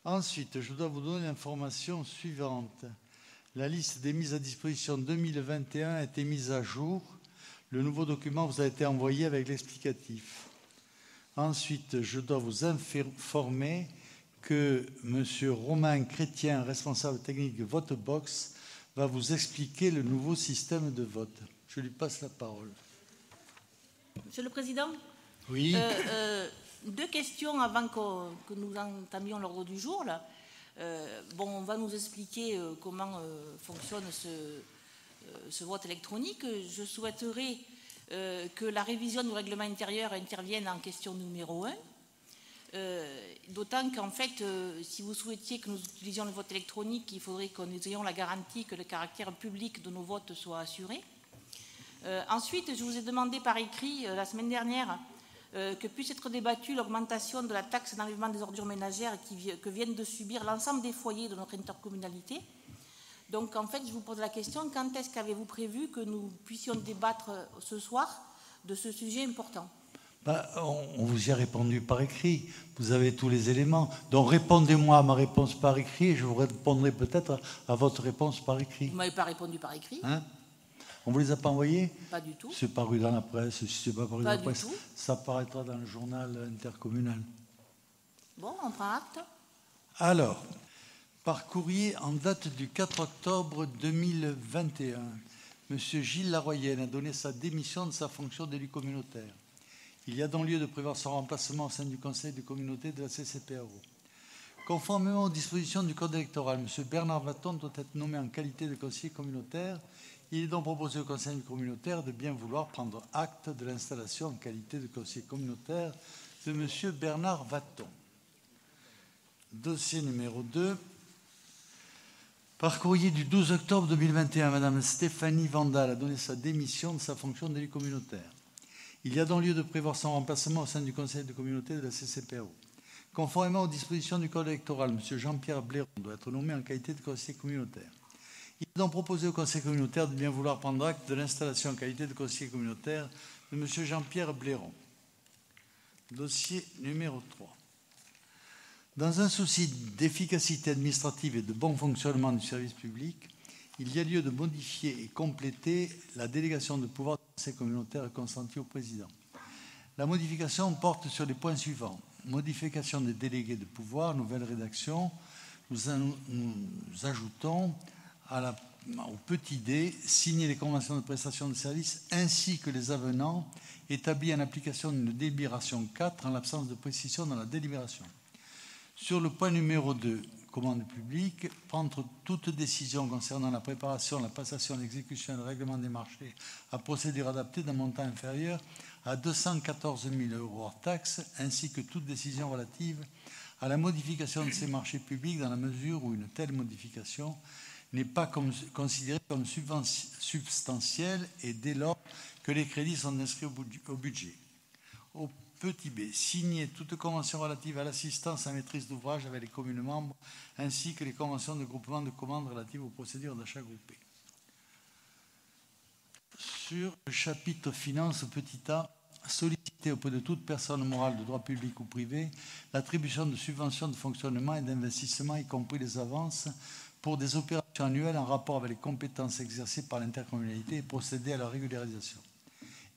Ensuite, je dois vous donner l'information suivante. La liste des mises à disposition 2021 a été mise à jour. Le nouveau document vous a été envoyé avec l'explicatif. Ensuite, je dois vous informer que M. Romain Chrétien, responsable technique de Votebox, va vous expliquer le nouveau système de vote. Je lui passe la parole. Monsieur le Président, oui. Deux questions avant que nous entamions l'ordre du jour. Là. On va nous expliquer comment fonctionne ce vote électronique. Je souhaiterais que la révision du règlement intérieur intervienne en question numéro 1. D'autant qu'en fait, si vous souhaitiez que nous utilisions le vote électronique, il faudrait que nous ayons la garantie que le caractère public de nos votes soit assuré. Ensuite, je vous ai demandé par écrit la semaine dernière que puisse être débattue l'augmentation de la taxe d'enlèvement des ordures ménagères que viennent de subir l'ensemble des foyers de notre intercommunalité. Donc en fait, je vous pose la question, quand est-ce qu'avez-vous prévu que nous puissions débattre ce soir de ce sujet important ? On vous y a répondu par écrit. Vous avez tous les éléments. Donc répondez-moi à ma réponse par écrit et je vous répondrai peut-être à votre réponse par écrit. Vous ne m'avez pas répondu par écrit. On ne vous les a pas envoyés? Pas du tout. C'est paru dans la presse. Si ce n'est pas paru dans la presse, tout. Ça paraîtra dans le journal intercommunal. Bon, on prend acte. Alors, par courrier en date du 4 octobre 2021, M. Gilles Laroyenne a donné sa démission de sa fonction d'élu communautaire. Il y a donc lieu de prévoir son remplacement au sein du conseil de communauté de la CCPAO. Conformément aux dispositions du code électoral, M. Bernard Vaton doit être nommé en qualité de conseiller communautaire. Il est donc proposé au conseil communautaire de bien vouloir prendre acte de l'installation en qualité de conseiller communautaire de M. Bernard Vaton. Dossier numéro 2. Par courrier du 12 octobre 2021, Mme Stéphanie Vandal a donné sa démission de sa fonction d'élu communautaire. Il y a donc lieu de prévoir son remplacement au sein du conseil de communauté de la CCPAO. Conformément aux dispositions du code électoral, M. Jean-Pierre Blairon doit être nommé en qualité de conseiller communautaire. Il est donc proposé au conseil communautaire de bien vouloir prendre acte de l'installation en qualité de conseiller communautaire de M. Jean-Pierre Blairon. Dossier numéro 3. Dans un souci d'efficacité administrative et de bon fonctionnement du service public, il y a lieu de modifier et compléter la délégation de pouvoir du conseil communautaire consentie au président. La modification porte sur les points suivants. Modification des délégués de pouvoir, nouvelle rédaction. Nous ajoutons au petit d, signer les conventions de prestation de services ainsi que les avenants établis en application d'une délibération 4 en l'absence de précision dans la délibération. Sur le point numéro 2, commande publique, prendre toute décision concernant la préparation, la passation, l'exécution et le règlement des marchés à procédure adaptée d'un montant inférieur à 214 000 € hors taxes, ainsi que toute décision relative à la modification de ces marchés publics dans la mesure où une telle modification n'est pas considérée comme substantielle et dès lors que les crédits sont inscrits au budget. Au petit b, signer toute convention relative à l'assistance à maîtrise d'ouvrage avec les communes membres, ainsi que les conventions de groupement de commandes relatives aux procédures d'achat groupé. Sur le chapitre finances, au petit a, solliciter auprès de toute personne morale de droit public ou privé l'attribution de subventions de fonctionnement et d'investissement, y compris les avances, pour des opérations annuelles en rapport avec les compétences exercées par l'intercommunalité et procéder à leur régularisation.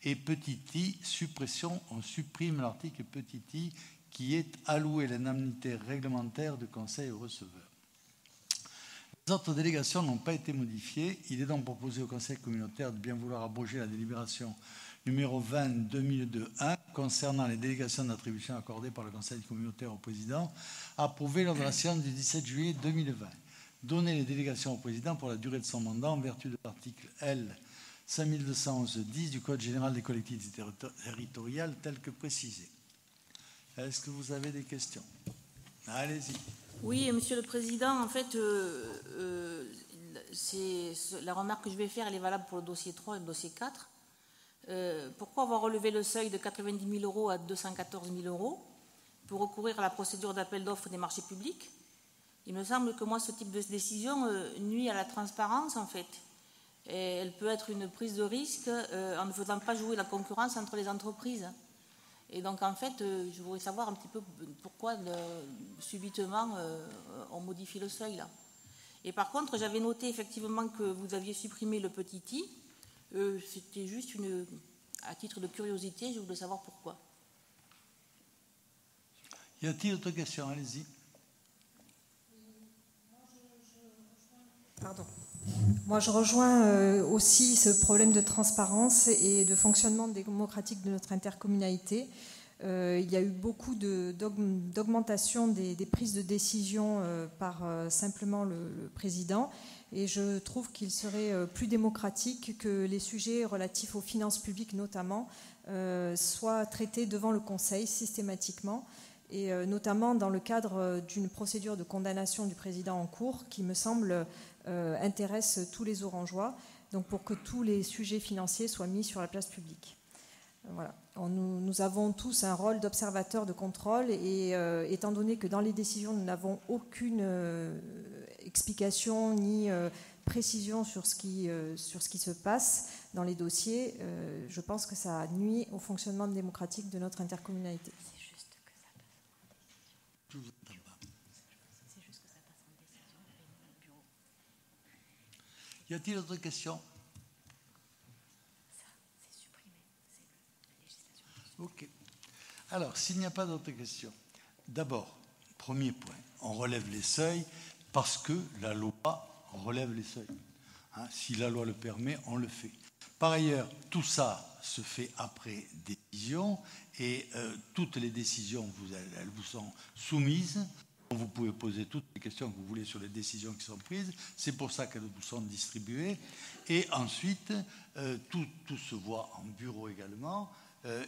Et petit i, suppression, on supprime l'article petit i qui est alloué l'indemnité réglementaire de conseil au receveur. Les autres délégations n'ont pas été modifiées. Il est donc proposé au conseil communautaire de bien vouloir abroger la délibération numéro 20-2002-1 concernant les délégations d'attribution accordées par le conseil communautaire au président, approuvée lors de la séance du 17 juillet 2020. Donner les délégations au président pour la durée de son mandat en vertu de l'article L. 5211-10 du Code général des collectivités territoriales tel que précisé. Est-ce que vous avez des questions? Allez-y. Oui, Monsieur le Président, en fait, la remarque que je vais faire, elle est valable pour le dossier 3 et le dossier 4. Pourquoi avoir relevé le seuil de 90 000 € à 214 000 € pour recourir à la procédure d'appel d'offres des marchés publics? Il me semble que moi, ce type de décision nuit à la transparence, en fait. Et elle peut être une prise de risque en ne faisant pas jouer la concurrence entre les entreprises. Et donc, en fait, je voudrais savoir un petit peu pourquoi, subitement, on modifie le seuil, là. Et par contre, j'avais noté effectivement que vous aviez supprimé le petit i. C'était juste à titre de curiosité, je voulais savoir pourquoi. Y a-t-il d'autres questions? Allez-y. Pardon. Moi, je rejoins aussi ce problème de transparence et de fonctionnement démocratique de notre intercommunalité. Il y a eu beaucoup d'augmentation des prises de décision par simplement le président. Et je trouve qu'il serait plus démocratique que les sujets relatifs aux finances publiques notamment soient traités devant le Conseil systématiquement, et notamment dans le cadre d'une procédure de condamnation du président en cours qui me semble intéresse tous les Orangeois, donc pour que tous les sujets financiers soient mis sur la place publique. Voilà. Nous avons tous un rôle d'observateur de contrôle et étant donné que dans les décisions nous n'avons aucune explication ni précision sur ce qui se passe dans les dossiers, je pense que ça nuit au fonctionnement démocratique de notre intercommunalité. Y a-t-il d'autres questions? Ok. Alors, s'il n'y a pas d'autres questions, d'abord, premier point, on relève les seuils parce que la loi relève les seuils. Hein, si la loi le permet, on le fait. Par ailleurs, tout ça se fait après décision et toutes les décisions, elles vous sont soumises. Vous pouvez poser toutes les questions que vous voulez sur les décisions qui sont prises. C'est pour ça qu'elles vous sont distribuées. Et ensuite, tout se voit en bureau également.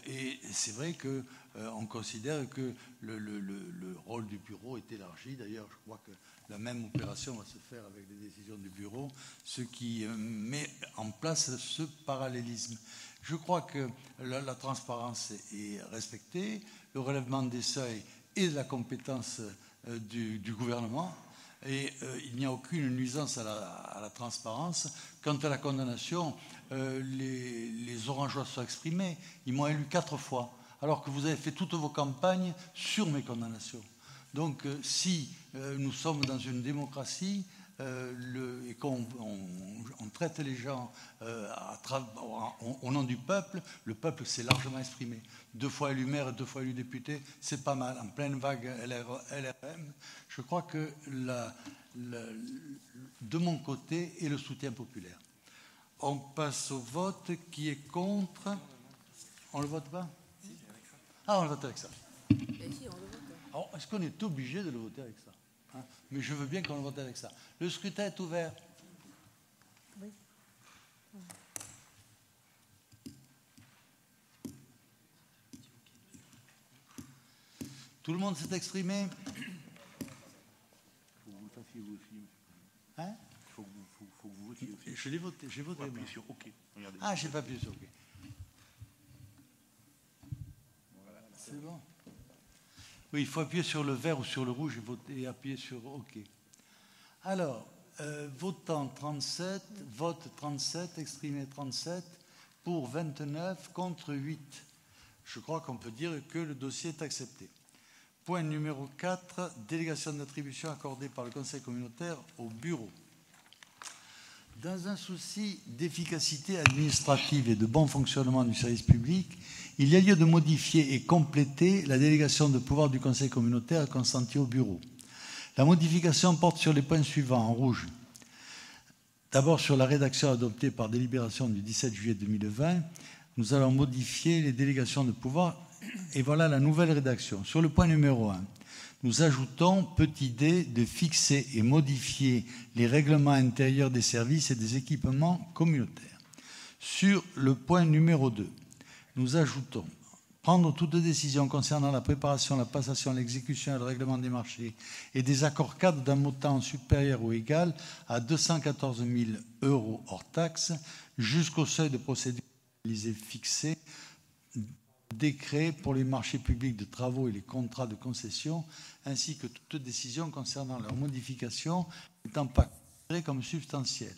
Et c'est vrai qu'on considère que le rôle du bureau est élargi. D'ailleurs, je crois que la même opération va se faire avec les décisions du bureau, ce qui met en place ce parallélisme. Je crois que la transparence est respectée, le relèvement des seuils est de la compétence du gouvernement, et il n'y a aucune nuisance à la transparence. Quant à la condamnation, les Orangeois sont exprimés. Ils m'ont élu 4 fois, alors que vous avez fait toutes vos campagnes sur mes condamnations. Donc, si nous sommes dans une démocratie et qu'on traite les gens au nom du peuple, le peuple s'est largement exprimé. 2 fois élu maire et 2 fois élu député, c'est pas mal. En pleine vague LRM, je crois que de mon côté est le soutien populaire. On passe au vote. Qui est contre? On le vote pas? Ah, on le vote avec ça. Alors, est-ce qu'on est obligé de le voter avec ça? Hein? Mais je veux bien qu'on le vote avec ça. Le scrutin est ouvert. Oui. Tout le monde s'est exprimé? Faut que vous le fassiez vous aussi. Hein? Faut que vous votiez aussi. Je l'ai voté. J'ai voté. Appuyez sur OK. Regardez. Ah, j'ai pas appuyé sur OK. Voilà. C'est bon. Oui, il faut appuyer sur le vert ou sur le rouge et appuyer sur OK. Alors, votant 37, vote 37, exprimé 37, pour 29, contre 8. Je crois qu'on peut dire que le dossier est accepté. Point numéro 4, délégation d'attribution accordée par le Conseil communautaire au bureau. Dans un souci d'efficacité administrative et de bon fonctionnement du service public, il y a lieu de modifier et compléter la délégation de pouvoir du Conseil communautaire consentie au bureau. La modification porte sur les points suivants, en rouge. D'abord, sur la rédaction adoptée par délibération du 17 juillet 2020, nous allons modifier les délégations de pouvoir, et voilà la nouvelle rédaction. Sur le point numéro 1, nous ajoutons, petit d, de fixer et modifier les règlements intérieurs des services et des équipements communautaires. Sur le point numéro 2, nous ajoutons prendre toute décision concernant la préparation, la passation, l'exécution et le règlement des marchés et des accords cadres d'un montant supérieur ou égal à 214 000 € hors taxes jusqu'au seuil de procédure fixé, décret pour les marchés publics de travaux et les contrats de concession, ainsi que toute décision concernant leur modification n'étant pas considérée comme substantielle.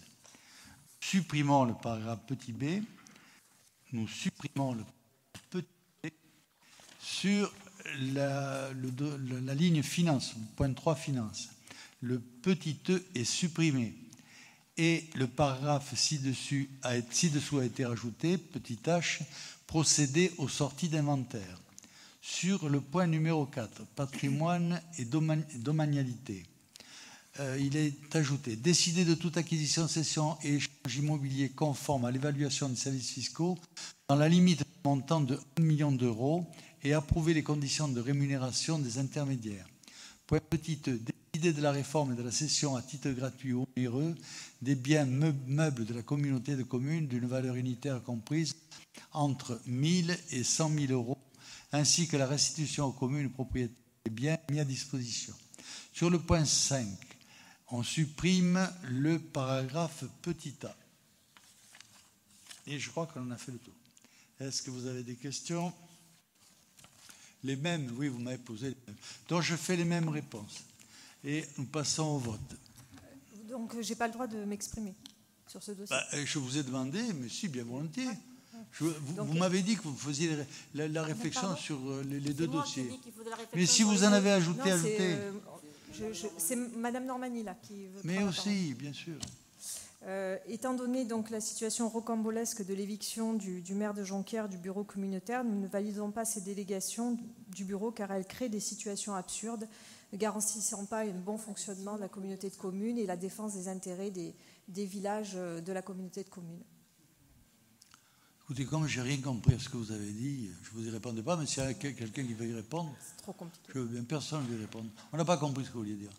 Supprimons le paragraphe petit b. Nous supprimons le petit b Sur la ligne finance, point 3 finance, le petit e est supprimé et le paragraphe ci-dessous a été rajouté, petit h, procéder aux sorties d'inventaire. Sur le point numéro 4, patrimoine et domanialité, il est ajouté « Décider de toute acquisition, cession et échange immobilier conforme à l'évaluation des services fiscaux dans la limite d'un montant de 1 million d'euros et approuver les conditions de rémunération des intermédiaires. » Point petit e, décider de la réforme et de la cession à titre gratuit ou onéreux des biens meubles de la communauté de communes d'une valeur unitaire comprise entre 1 000 et 100 000 euros, ainsi que la restitution aux communes propriétaires des biens mis à disposition. Sur le point 5, on supprime le paragraphe petit a. Et je crois qu'on en a fait le tour. Est-ce que vous avez des questions? Les mêmes, oui, vous m'avez posé les mêmes. Donc je fais les mêmes réponses. Et nous passons au vote. Donc je n'ai pas le droit de m'exprimer sur ce dossier. Je vous ai demandé, mais si, bien volontiers. Vous m'avez dit que vous faisiez la réflexion sur les deux dossiers. Mais si vous en avez ajouté, ajoutez. C'est Madame Normani là qui veut. Mais aussi, bien sûr. Étant donné donc la situation rocambolesque de l'éviction du maire de Jonquière du bureau communautaire, nous ne validons pas ces délégations du bureau car elles créent des situations absurdes, ne garantissant pas un bon fonctionnement de la communauté de communes et la défense des intérêts des villages de la communauté de communes. Écoutez, comme je n'ai rien compris à ce que vous avez dit, je ne vous y répondrai pas, mais s'il y a quelqu'un qui veut y répondre, c'est trop compliqué. Je veux bien personne lui répondre. On n'a pas compris ce que vous vouliez dire.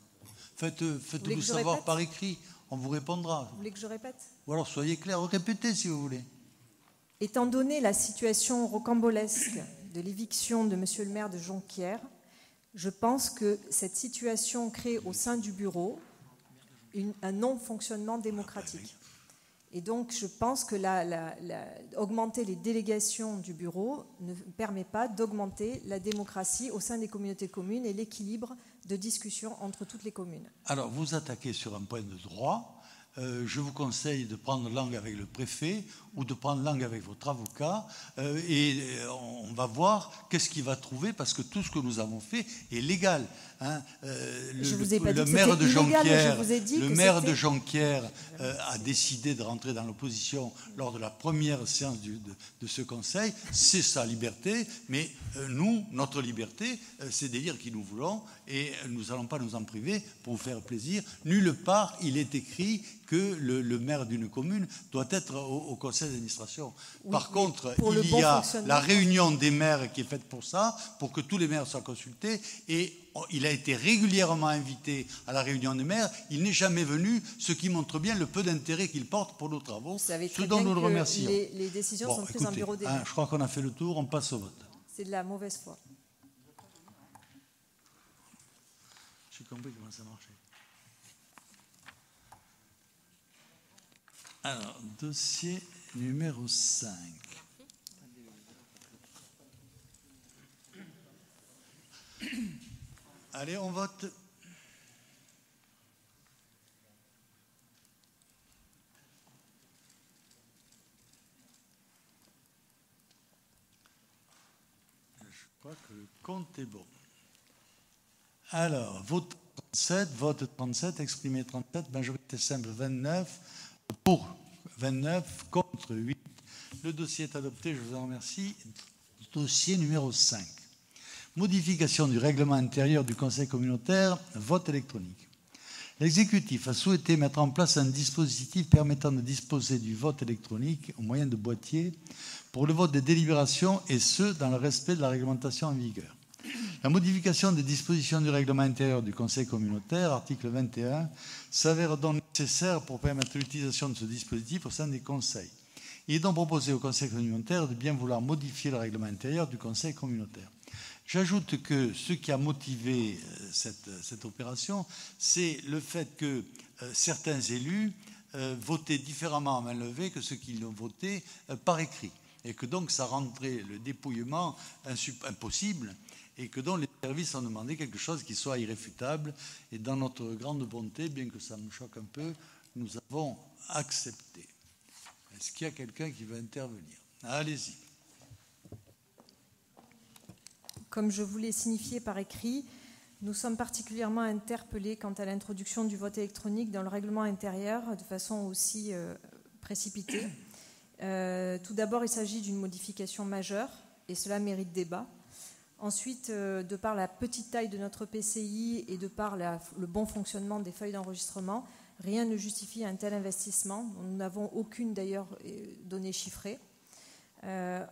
Faites-vous savoir par écrit, on vous répondra. Vous voulez que je répète? Ou alors soyez clair, répétez si vous voulez. Étant donné la situation rocambolesque de l'éviction de Monsieur le maire de Jonquière, je pense que cette situation crée au sein du bureau un non-fonctionnement démocratique. Et donc, je pense que augmenter les délégations du bureau ne permet pas d'augmenter la démocratie au sein des communautés de communes et l'équilibre de discussion entre toutes les communes. Alors, vous attaquez sur un point de droit. Je vous conseille de prendre langue avec le préfet ou de prendre langue avec votre avocat et on va voir qu'est-ce qu'il va trouver parce que tout ce que nous avons fait est légal. Hein. Le maire de Jonquière a décidé de rentrer dans l'opposition lors de la première séance de ce conseil. C'est sa liberté, mais nous, notre liberté, c'est de dire qui nous voulons et nous n'allons pas nous en priver pour vous faire plaisir. Nulle part il est écrit que le maire d'une commune doit être au conseil d'administration. Oui, par contre, il y a la réunion des maires qui est faite pour ça, pour que tous les maires soient consultés, et il a été régulièrement invité à la réunion des maires. Il n'est jamais venu, ce qui montre bien le peu d'intérêt qu'il porte pour nos travaux, ce dont nous le remercions. Les décisions sont prises en bureau des maires. Je crois qu'on a fait le tour, on passe au vote. C'est de la mauvaise foi. J'ai compris comment ça marchait. Alors, dossier numéro 5. Allez, on vote. Je crois que le compte est bon. Alors, vote 37, exprimé 37, majorité simple 29. Pour 29, contre 8. Le dossier est adopté, je vous en remercie. Dossier numéro 5. Modification du règlement intérieur du Conseil communautaire, vote électronique. L'exécutif a souhaité mettre en place un dispositif permettant de disposer du vote électronique au moyen de boîtiers pour le vote des délibérations et ce, dans le respect de la réglementation en vigueur. La modification des dispositions du règlement intérieur du Conseil communautaire, article 21, s'avère donc nécessaire pour permettre l'utilisation de ce dispositif au sein des conseils. Il est donc proposé au Conseil communautaire de bien vouloir modifier le règlement intérieur du Conseil communautaire. J'ajoute que ce qui a motivé cette opération, c'est le fait que certains élus votaient différemment à main levée que ceux qui l'ont voté par écrit. Et que donc ça rendrait le dépouillement impossible et que donc les services ont demandé quelque chose qui soit irréfutable. Et dans notre grande bonté, bien que ça me choque un peu, nous avons accepté. Est-ce qu'il y a quelqu'un qui veut intervenir? Allez-y. Comme je vous l'ai signifié par écrit, nous sommes particulièrement interpellés quant à l'introduction du vote électronique dans le règlement intérieur de façon aussi précipitée. Tout d'abord, il s'agit d'une modification majeure et cela mérite débat. Ensuite, de par la petite taille de notre PCI et de par le bon fonctionnement des feuilles d'enregistrement, rien ne justifie un tel investissement. Nous n'avons aucune d'ailleurs donnée chiffrée.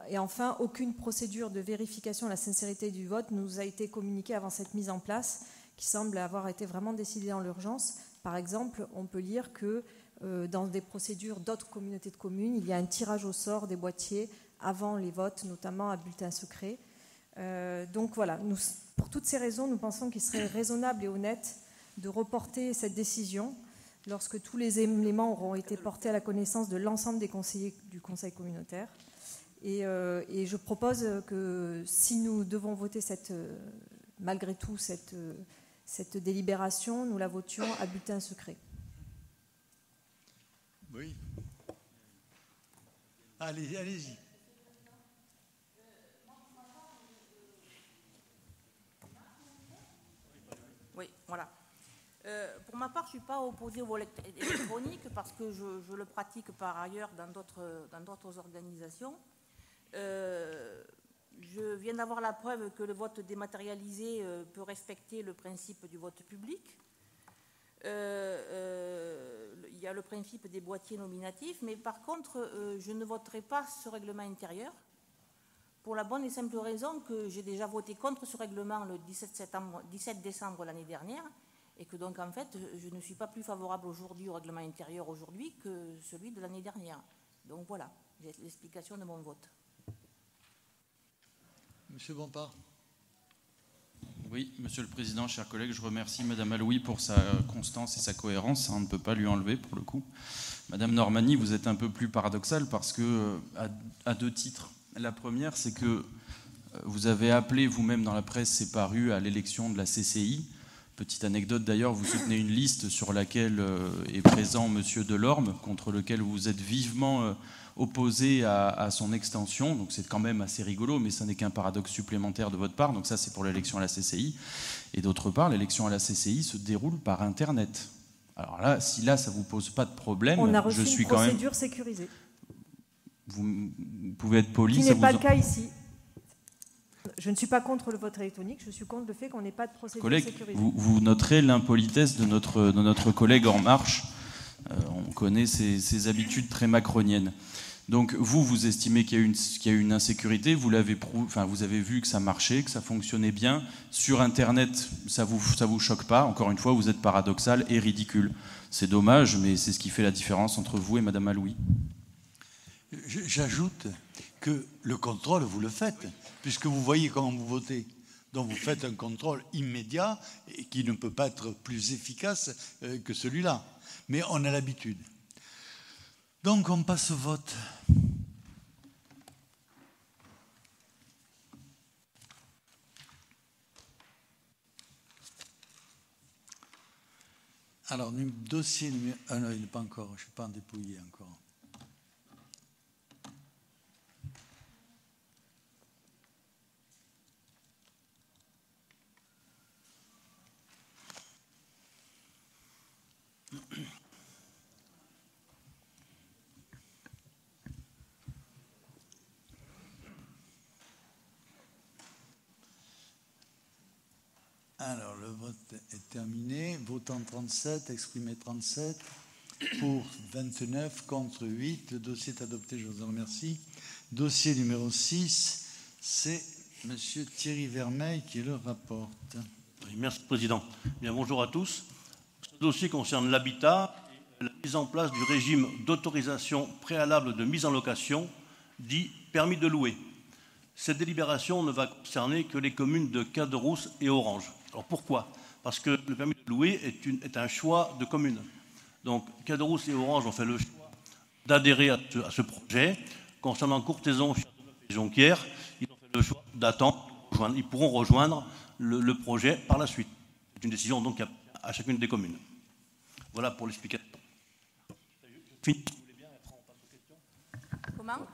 Et enfin, aucune procédure de vérification de la sincérité du vote nous a été communiquée avant cette mise en place, qui semble avoir été vraiment décidée dans l'urgence. Par exemple, on peut lire que dans des procédures d'autres communautés de communes, il y a un tirage au sort des boîtiers avant les votes, notamment à bulletin secret. Donc voilà, pour toutes ces raisons, nous pensons qu'il serait raisonnable et honnête de reporter cette décision lorsque tous les éléments auront été portés à la connaissance de l'ensemble des conseillers du Conseil communautaire. Et je propose que si nous devons voter malgré tout cette délibération, nous la votions à bulletin secret. Oui. Allez-y. Oui, voilà. Pour ma part, je ne suis pas opposée au vote électronique parce que je le pratique par ailleurs dans d'autres organisations. Je viens d'avoir la preuve que le vote dématérialisé peut respecter le principe du vote public. Il y a le principe des boîtiers nominatifs, mais par contre, je ne voterai pas ce règlement intérieur pour la bonne et simple raison que j'ai déjà voté contre ce règlement le 17 décembre l'année dernière et que donc en fait, je ne suis pas plus favorable aujourd'hui au règlement intérieur aujourd'hui que celui de l'année dernière. Donc voilà, j'ai l'explication de mon vote. Monsieur Bompard. Oui, Monsieur le Président, chers collègues, je remercie Madame Alouis pour sa constance et sa cohérence. On ne peut pas lui enlever pour le coup. Madame Normani, vous êtes un peu plus paradoxale parce que, à deux titres. La première, c'est que vous avez appelé vous-même dans la presse, c'est paru, à l'élection de la CCI. Petite anecdote d'ailleurs, vous soutenez une liste sur laquelle est présent Monsieur Delorme, contre lequel vous êtes vivement opposé à son extension. Donc c'est quand même assez rigolo, mais ça n'est qu'un paradoxe supplémentaire de votre part. Donc ça, c'est pour l'élection à la CCI. Et d'autre part, l'élection à la CCI se déroule par Internet. Alors là, si là, ça ne vous pose pas de problème, on a reçu je suis une quand même... procédure sécurisée. Vous pouvez être poli. Qui n'est pas le cas ici. Je ne suis pas contre le vote électronique, je suis contre le fait qu'on n'ait pas de procédure sécurisée. Vous noterez l'impolitesse de notre collègue En Marche. On connaît ses habitudes très macroniennes. Donc vous estimez qu'il y a eu une insécurité, vous avez vu que ça marchait, que ça fonctionnait bien. Sur Internet, ça vous choque pas. Encore une fois, vous êtes paradoxal et ridicule. C'est dommage, mais c'est ce qui fait la différence entre vous et Madame Alouis. J'ajoute que le contrôle, vous le faites, puisque vous voyez comment vous votez. Donc vous faites un contrôle immédiat et qui ne peut pas être plus efficace que celui-là. Mais on a l'habitude. Donc on passe au vote. Alors, dossier numéro... Ah non, il n'est pas encore, je ne suis pas en dépouillé encore. Alors, le vote est terminé. Votant 37, exprimé 37, pour 29, contre 8. Le dossier est adopté, je vous en remercie. Dossier numéro 6, c'est M. Thierry Vermeil qui le rapporte. Oui, merci, Président. Bien, bonjour à tous. Ce dossier concerne l'habitat et la mise en place du régime d'autorisation préalable de mise en location, dit permis de louer. Cette délibération ne va concerner que les communes de Caderousse et Orange. Alors pourquoi ? Parce que le permis de louer est un choix de communes. Donc Caderousse et Orange ont fait le choix d'adhérer à ce projet. Concernant Courthézon, Châteauneuf et Jonquière, ils ont fait le choix d'attendre. Ils pourront rejoindre le projet par la suite. C'est une décision donc à chacune des communes. Voilà pour l'explication. Je finis, si vous voulez bien, après on passe aux questions. Comment ?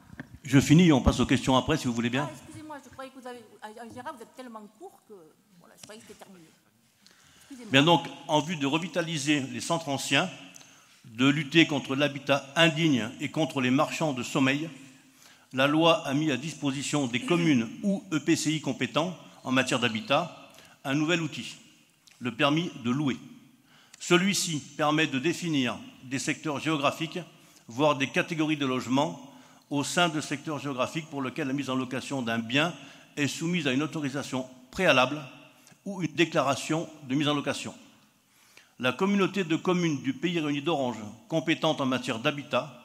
Je finis et on passe aux questions après, si vous voulez bien. Ah, excusez-moi, je croyais que vous avez, en général, vous êtes tellement court que voilà, je croyais que c'était terminé. Bien donc, en vue de revitaliser les centres anciens, de lutter contre l'habitat indigne et contre les marchands de sommeil, la loi a mis à disposition des communes ou EPCI compétents en matière d'habitat un nouvel outil, le permis de louer. Celui-ci permet de définir des secteurs géographiques, voire des catégories de logements au sein de secteurs géographiques pour lesquels la mise en location d'un bien est soumise à une autorisation préalable ou une déclaration de mise en location. La communauté de communes du Pays Réuni d'Orange, compétente en matière d'habitat,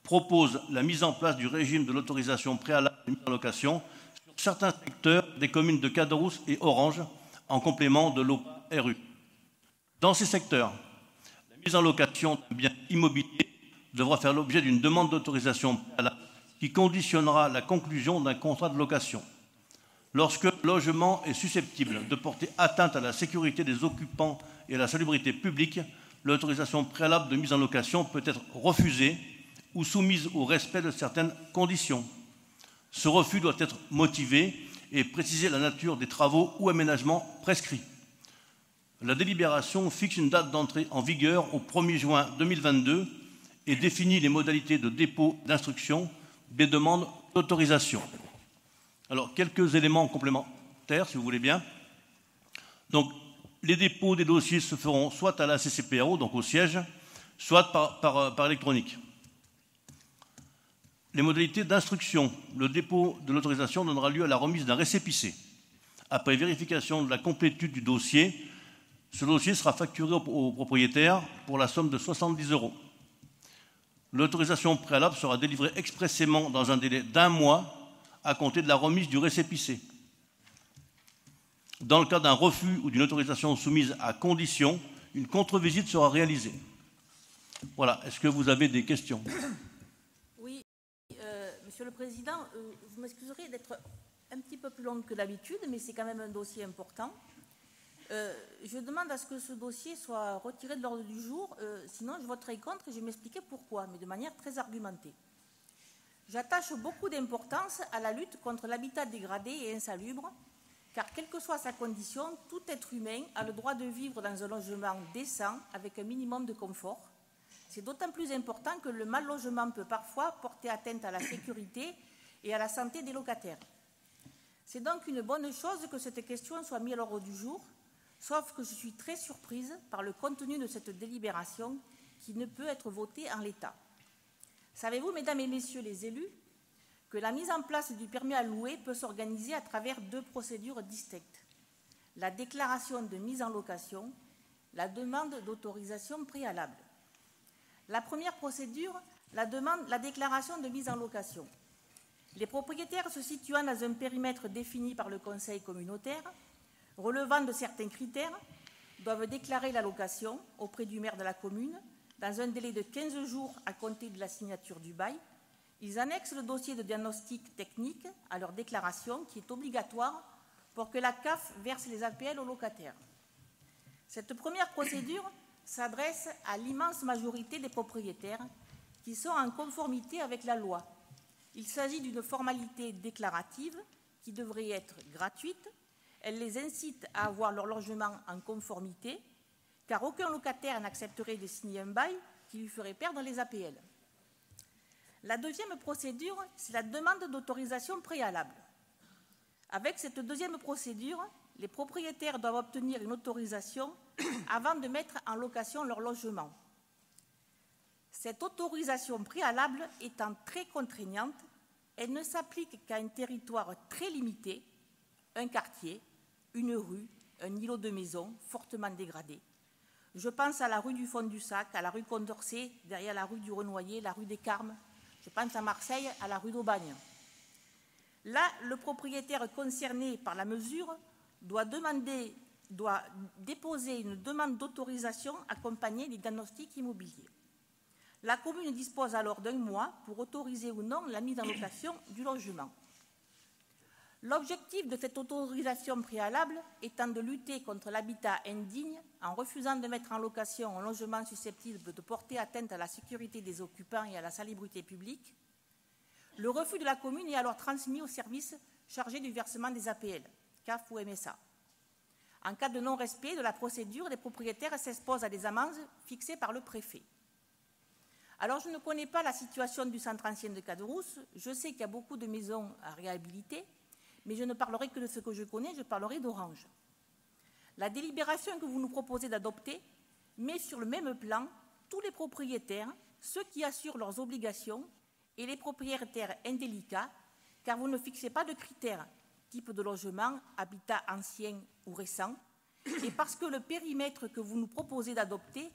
propose la mise en place du régime de l'autorisation préalable de mise en location sur certains secteurs des communes de Caderousse et Orange, en complément de l'OPA-RU. Dans ces secteurs, la mise en location d'un bien immobilier devra faire l'objet d'une demande d'autorisation préalable qui conditionnera la conclusion d'un contrat de location. Lorsque le logement est susceptible de porter atteinte à la sécurité des occupants et à la salubrité publique, l'autorisation préalable de mise en location peut être refusée ou soumise au respect de certaines conditions. Ce refus doit être motivé et préciser la nature des travaux ou aménagements prescrits. La délibération fixe une date d'entrée en vigueur au 1er juin 2022 et définit les modalités de dépôt d'instruction des demandes d'autorisation. Alors, quelques éléments complémentaires, si vous voulez bien. Donc, les dépôts des dossiers se feront soit à la CCPRO, donc au siège, soit par électronique. Les modalités d'instruction. Le dépôt de l'autorisation donnera lieu à la remise d'un récépissé. Après vérification de la complétude du dossier, ce dossier sera facturé au propriétaire pour la somme de 70 €. L'autorisation préalable sera délivrée expressément dans un délai d'1 mois à compter de la remise du récépissé. Dans le cas d'un refus ou d'une autorisation soumise à condition, une contre-visite sera réalisée. Voilà. Est-ce que vous avez des questions ? Oui, Monsieur le Président, vous m'excuserez d'être un petit peu plus longue que d'habitude, mais c'est quand même un dossier important. Je demande à ce que ce dossier soit retiré de l'ordre du jour, sinon je voterai contre et je vais m'expliquer pourquoi, mais de manière très argumentée. J'attache beaucoup d'importance à la lutte contre l'habitat dégradé et insalubre, car quelle que soit sa condition, tout être humain a le droit de vivre dans un logement décent avec un minimum de confort. C'est d'autant plus important que le mal logement peut parfois porter atteinte à la sécurité et à la santé des locataires. C'est donc une bonne chose que cette question soit mise à l'ordre du jour, sauf que je suis très surprise par le contenu de cette délibération qui ne peut être votée en l'état. Savez-vous, mesdames et messieurs les élus, que la mise en place du permis à louer peut s'organiser à travers 2 procédures distinctes. La déclaration de mise en location, la demande d'autorisation préalable. La première procédure, la déclaration de mise en location. Les propriétaires se situant dans un périmètre défini par le conseil communautaire, relevant de certains critères, doivent déclarer la location auprès du maire de la commune dans un délai de 15 jours à compter de la signature du bail. Ils annexent le dossier de diagnostic technique à leur déclaration qui est obligatoire pour que la CAF verse les APL aux locataires. Cette première procédure s'adresse à l'immense majorité des propriétaires qui sont en conformité avec la loi. Il s'agit d'une formalité déclarative qui devrait être gratuite. Elle les incite à avoir leur logement en conformité, car aucun locataire n'accepterait de signer un bail qui lui ferait perdre les APL. La deuxième procédure, c'est la demande d'autorisation préalable. Avec cette deuxième procédure, les propriétaires doivent obtenir une autorisation avant de mettre en location leur logement. Cette autorisation préalable étant très contraignante, elle ne s'applique qu'à un territoire très limité, un quartier, une rue, un îlot de maisons fortement dégradé. Je pense à la rue du Fond du Sac, à la rue Condorcet, derrière la rue du Renoyer, la rue des Carmes. Je pense à Marseille, à la rue d'Aubagne. Là, le propriétaire concerné par la mesure doit déposer une demande d'autorisation accompagnée des diagnostics immobiliers. La commune dispose alors d'1 mois pour autoriser ou non la mise en location du logement. L'objectif de cette autorisation préalable étant de lutter contre l'habitat indigne en refusant de mettre en location un logement susceptible de porter atteinte à la sécurité des occupants et à la salubrité publique, le refus de la commune est alors transmis au service chargés du versement des APL, CAF ou MSA. En cas de non-respect de la procédure, les propriétaires s'exposent à des amendes fixées par le préfet. Alors, je ne connais pas la situation du centre ancien de Caderousse. Je sais qu'il y a beaucoup de maisons à réhabiliter, mais je ne parlerai que de ce que je connais, je parlerai d'Orange. La délibération que vous nous proposez d'adopter met sur le même plan tous les propriétaires, ceux qui assurent leurs obligations et les propriétaires indélicats, car vous ne fixez pas de critères, type de logement, habitat ancien ou récent, et parce que le périmètre que vous nous proposez d'adopter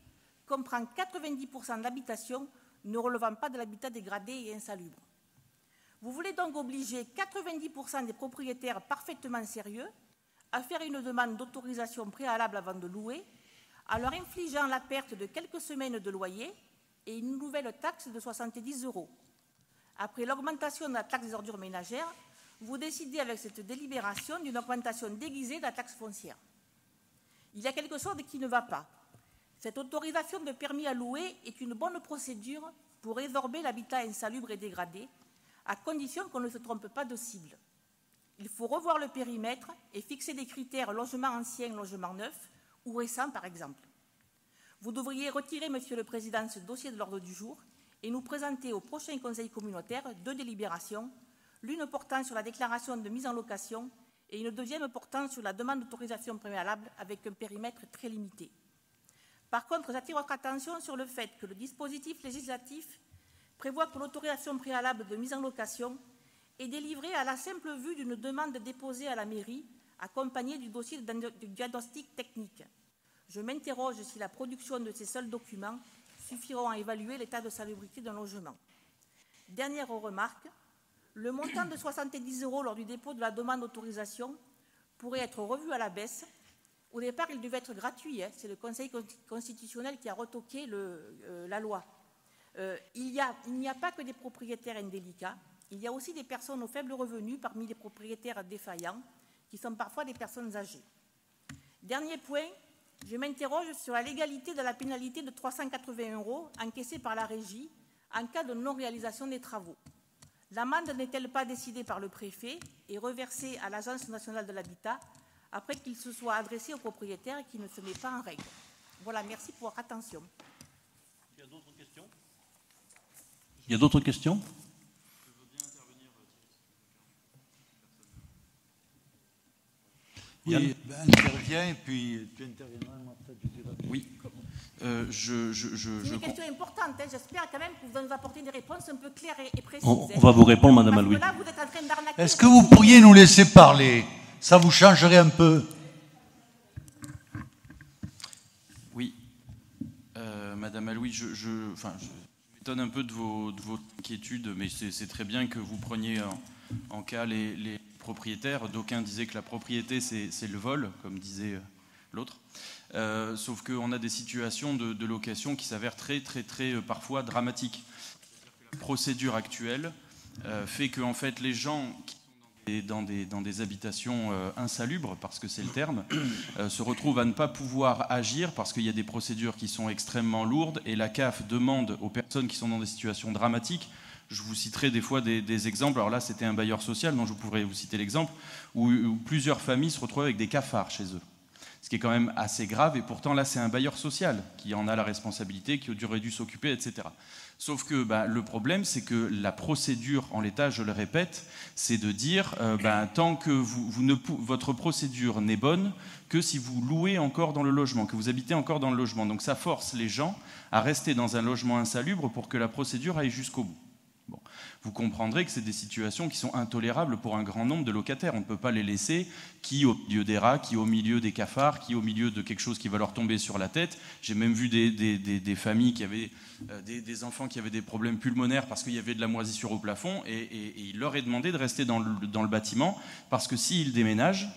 comprend 90% d'habitations ne relevant pas de l'habitat dégradé et insalubre. Vous voulez donc obliger 90% des propriétaires parfaitement sérieux à faire une demande d'autorisation préalable avant de louer, en leur infligeant la perte de quelques semaines de loyer et une nouvelle taxe de 70 €. Après l'augmentation de la taxe des ordures ménagères, vous décidez avec cette délibération d'une augmentation déguisée de la taxe foncière. Il y a quelque chose qui ne va pas. Cette autorisation de permis à louer est une bonne procédure pour résorber l'habitat insalubre et dégradé, à condition qu'on ne se trompe pas de cible. Il faut revoir le périmètre et fixer des critères logement ancien, logement neuf ou récent, par exemple. Vous devriez retirer, Monsieur le Président, ce dossier de l'ordre du jour et nous présenter au prochain Conseil communautaire 2 délibérations, l'une portant sur la déclaration de mise en location et une deuxième portant sur la demande d'autorisation préalable avec un périmètre très limité. Par contre, j'attire votre attention sur le fait que le dispositif législatif prévoit que l'autorisation préalable de mise en location est délivrée à la simple vue d'une demande déposée à la mairie, accompagnée du dossier de diagnostic technique. Je m'interroge si la production de ces seuls documents suffiront à évaluer l'état de salubrité d'un logement. Dernière remarque, le montant de 70 € lors du dépôt de la demande d'autorisation pourrait être revu à la baisse. Au départ, il devait être gratuit. C'est le Conseil constitutionnel qui a retoqué la loi. Il n'y a pas que des propriétaires indélicats. Il y a aussi des personnes aux faibles revenus parmi les propriétaires défaillants, qui sont parfois des personnes âgées. Dernier point, je m'interroge sur la légalité de la pénalité de 380 € encaissée par la régie en cas de non-réalisation des travaux. L'amende n'est-elle pas décidée par le préfet et reversée à l'Agence nationale de l'habitat après qu'il se soit adressé au propriétaire et qu'il ne se met pas en règle? Voilà, merci pour votre attention. Il y a d'autres questions? Il y a d'autres questions? Oui, interviens et puis tu interviendras. Oui. C'est une question importante. J'espère quand même que vous allez nous apporter des réponses un peu claires et précises. On va vous répondre, Madame Alouis. Là, vous êtes en train d'arnaquer. Est-ce que vous pourriez nous laisser parler? Ça vous changerait un peu. Oui. Madame Alouis, je m'étonne un peu de vos inquiétudes, mais c'est très bien que vous preniez en cas les propriétaires. D'aucuns disaient que la propriété, c'est le vol, comme disait l'autre. Sauf qu'on a des situations de location qui s'avèrent très parfois dramatiques. La procédure actuelle fait que en fait, les gens qui sont dans des habitations insalubres, parce que c'est le terme, se retrouvent à ne pas pouvoir agir parce qu'il y a des procédures qui sont extrêmement lourdes et la CAF demande aux personnes qui sont dans des situations dramatiques. Je vous citerai des fois des exemples. Alors là, c'était un bailleur social, dont je pourrais vous citer l'exemple, où plusieurs familles se retrouvent avec des cafards chez eux. Ce qui est quand même assez grave, et pourtant là, c'est un bailleur social qui en a la responsabilité, qui aurait dû s'occuper, etc. Sauf que le problème, c'est que la procédure, en l'état, je le répète, c'est de dire, tant que votre procédure n'est bonne que si vous louez encore dans le logement, que vous habitez encore dans le logement. Donc ça force les gens à rester dans un logement insalubre pour que la procédure aille jusqu'au bout. Bon. Vous comprendrez que c'est des situations qui sont intolérables pour un grand nombre de locataires. On ne peut pas les laisser, qui au milieu des rats, qui au milieu des cafards, qui au milieu de quelque chose qui va leur tomber sur la tête. J'ai même vu des familles qui avaient des enfants qui avaient des problèmes pulmonaires parce qu'il y avait de la moisissure au plafond et il leur est demandé de rester dans le bâtiment parce que s'ils déménagent,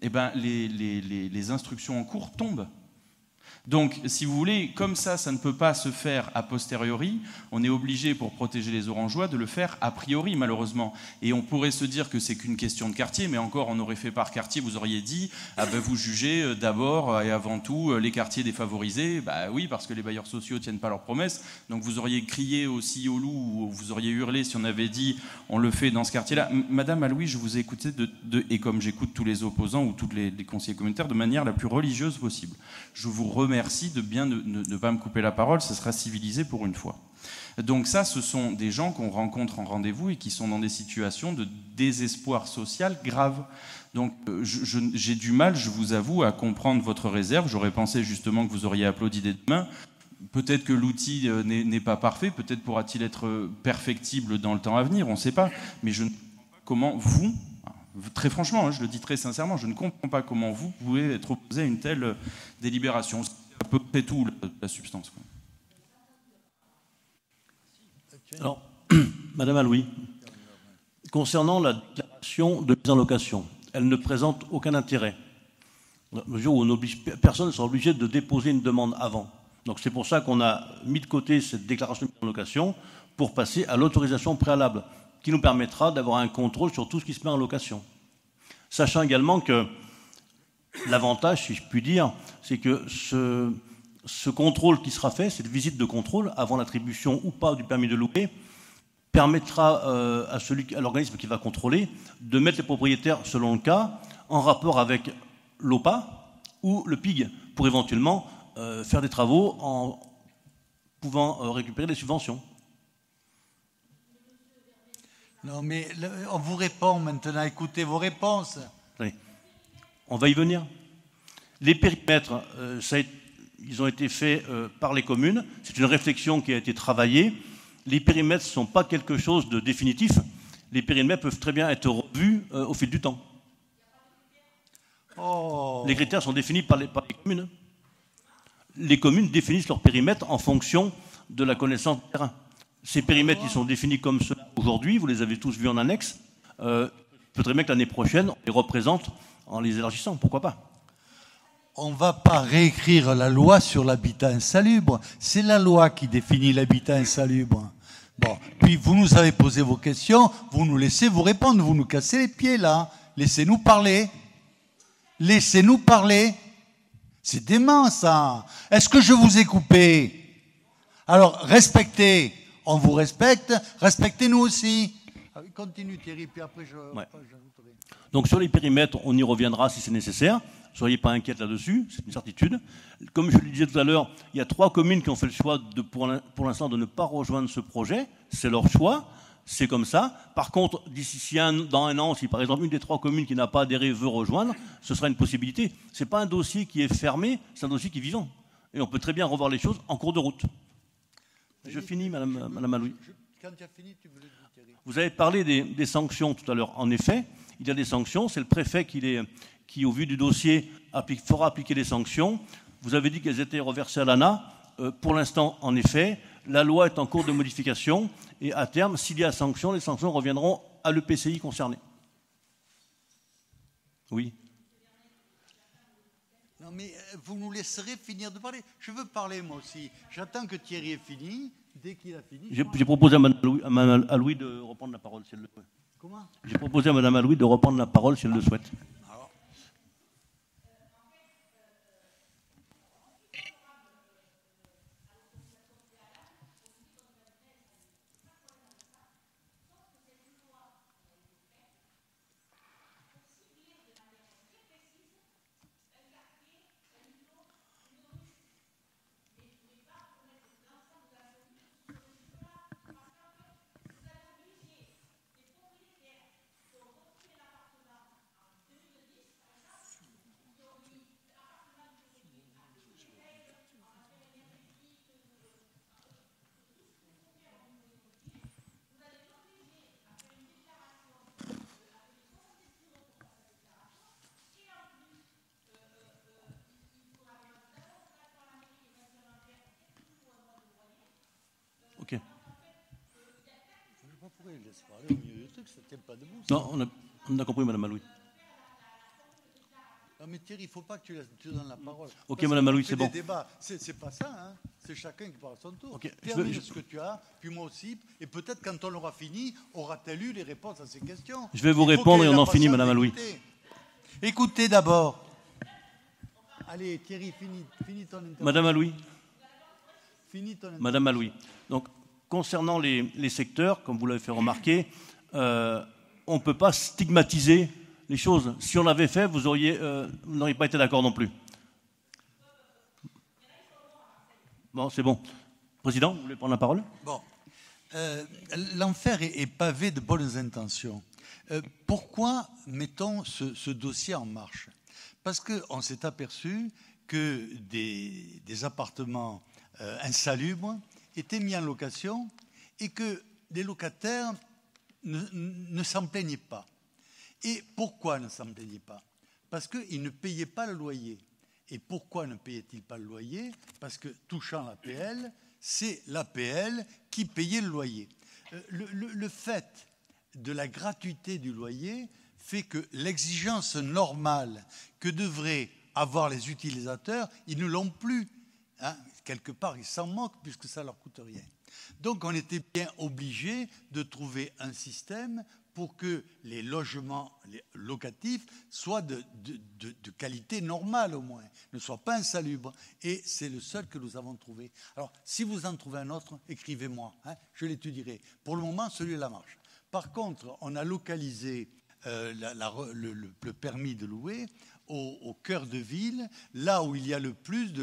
les instructions en cours tombent. Donc, si vous voulez, comme ça ne peut pas se faire a posteriori, on est obligé, pour protéger les Orangeois, de le faire a priori, malheureusement. Et on pourrait se dire que c'est qu'une question de quartier, mais encore, on aurait fait par quartier, vous auriez dit, ah ben, vous jugez d'abord et avant tout les quartiers défavorisés. Bah oui, parce que les bailleurs sociaux ne tiennent pas leurs promesses. Donc, vous auriez crié aussi au loup, ou vous auriez hurlé si on avait dit, on le fait dans ce quartier-là. Madame Alouis, je vous ai écouté, et comme j'écoute tous les opposants ou tous les conseillers communautaires, de manière la plus religieuse possible. Je vous remercie de bien ne pas me couper la parole, ce sera civilisé pour une fois. Donc ça, ce sont des gens qu'on rencontre en rendez-vous et qui sont dans des situations de désespoir social grave. Donc j'ai du mal, je vous avoue, à comprendre votre réserve. J'aurais pensé justement que vous auriez applaudi des mains. Peut-être que l'outil n'est pas parfait, peut-être pourra-t-il être perfectible dans le temps à venir, on ne sait pas. Mais je ne comprends pas comment vous... Très franchement, je le dis très sincèrement, je ne comprends pas comment vous pouvez être opposé à une telle délibération. C'est à peu près tout la substance. Quoi. Alors, Madame Alouis, concernant la déclaration de mise en location, elle ne présente aucun intérêt. Dans la mesure où personne ne sera obligé de déposer une demande avant. Donc c'est pour ça qu'on a mis de côté cette déclaration de mise en location pour passer à l'autorisation préalable, qui nous permettra d'avoir un contrôle sur tout ce qui se met en location. Sachant également que l'avantage, si je puis dire, c'est que ce contrôle qui sera fait, cette visite de contrôle, avant l'attribution ou pas du permis de louer, permettra à l'organisme qui va contrôler de mettre les propriétaires, selon le cas, en rapport avec l'OPA ou le PIG, pour éventuellement faire des travaux en pouvant récupérer des subventions. Non, mais on vous répond maintenant. Écoutez vos réponses. Oui. On va y venir. Les périmètres, ils ont été faits par les communes. C'est une réflexion qui a été travaillée. Les périmètres ne sont pas quelque chose de définitif. Les périmètres peuvent très bien être revus au fil du temps. Oh. Les critères sont définis par les communes. Les communes définissent leur périmètre en fonction de la connaissance du terrain. Ces périmètres, ils sont définis comme cela aujourd'hui, vous les avez tous vus en annexe. Peut-être bien que l'année prochaine, on les représente en les élargissant, pourquoi pas. On ne va pas réécrire la loi sur l'habitat insalubre. C'est la loi qui définit l'habitat insalubre. Bon, puis vous nous avez posé vos questions, vous nous laissez vous répondre, vous nous cassez les pieds là. Laissez-nous parler. Laissez-nous parler. C'est dément ça. Est-ce que je vous ai coupé? Alors, respectez. On vous respecte, respectez-nous aussi. Continue Thierry, puis après j'ajouterai. Donc sur les périmètres, on y reviendra si c'est nécessaire. Ne soyez pas inquiets là-dessus, c'est une certitude. Comme je le disais tout à l'heure, il y a 3 communes qui ont fait le choix pour l'instant de ne pas rejoindre ce projet. C'est leur choix, c'est comme ça. Par contre, dans un an, si par exemple une des 3 communes qui n'a pas adhéré veut rejoindre, ce sera une possibilité. Ce n'est pas un dossier qui est fermé, c'est un dossier qui est vivant. Et on peut très bien revoir les choses en cours de route. Je finis, Madame Alouis. Quand tu as fini, tu me le dis, Thierry. Vous avez parlé des sanctions tout à l'heure. En effet, il y a des sanctions. C'est le préfet qui, au vu du dossier, fera appliquer les sanctions. Vous avez dit qu'elles étaient reversées à l'ANA. Pour l'instant, en effet, la loi est en cours de modification. Et à terme, s'il y a sanctions, les sanctions reviendront à l'EPCI concerné. Oui. Non, mais vous nous laisserez finir de parler. Je veux parler, moi aussi. J'attends que Thierry ait fini. Dès qu'il a fini... J'ai proposé à Mme Alouis de reprendre la parole, si elle le souhaite. Comment? J'ai proposé à Mme Alouis de reprendre la parole, si elle le souhaite. Ok. Non, on a compris, Madame Alouis. Non mais Thierry, il ne faut pas que tu donnes la parole. Ok, Madame Alouis, c'est bon. C'est pas ça, hein. C'est chacun qui parle à son tour. Okay. Termine ce que tu as, puis moi aussi. Et peut-être quand on aura fini, aura-t-elle eu les réponses à ces questions. Je vais vous répondre et on en finit, Madame Alouis. Écoutez d'abord. Allez, Thierry, finis ton intervention. Madame Alouis. Finis ton intervention. Madame Alouis. Donc, concernant les secteurs, comme vous l'avez fait remarquer, on ne peut pas stigmatiser les choses. Si on l'avait fait, vous n'auriez pas été d'accord non plus. Bon, c'est bon. Président, vous voulez prendre la parole? Bon. L'enfer est pavé de bonnes intentions. Pourquoi mettons ce dossier en marche? Parce qu'on s'est aperçu que des appartements insalubres étaient mis en location et que les locataires ne s'en plaignaient pas. Et pourquoi ne s'en plaignaient pas? Parce qu'ils ne payaient pas le loyer. Et pourquoi ne payaient-ils pas le loyer? Parce que touchant l'APL, c'est l'APL qui payait le loyer. Le fait de la gratuité du loyer fait que l'exigence normale que devraient avoir les utilisateurs, ils ne l'ont plus. Hein? Quelque part, ils s'en moquent puisque ça ne leur coûte rien. Donc on était bien obligé de trouver un système pour que les logements locatifs soient de qualité normale au moins, ne soient pas insalubres. Et c'est le seul que nous avons trouvé. Alors, si vous en trouvez un autre, écrivez-moi, hein, je l'étudierai. Pour le moment, celui-là marche. Par contre, on a localisé le permis de louer au cœur de ville, là où il y a le plus de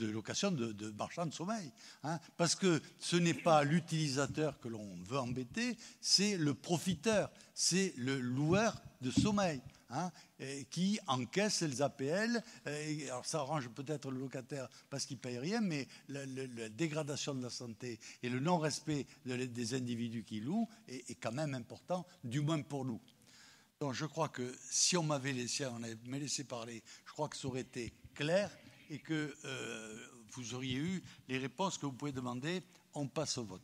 location de marchands de sommeil. Hein, parce que ce n'est pas l'utilisateur que l'on veut embêter, c'est le profiteur, c'est le loueur de sommeil. Hein, qui encaisse les APL. Alors ça arrange peut-être le locataire parce qu'il ne paye rien, mais la dégradation de la santé et le non-respect des individus qui louent est quand même important, du moins pour nous. Donc je crois que si on m'avait laissé parler, je crois que ça aurait été clair et que vous auriez eu les réponses que vous pouvez demander. On passe au vote.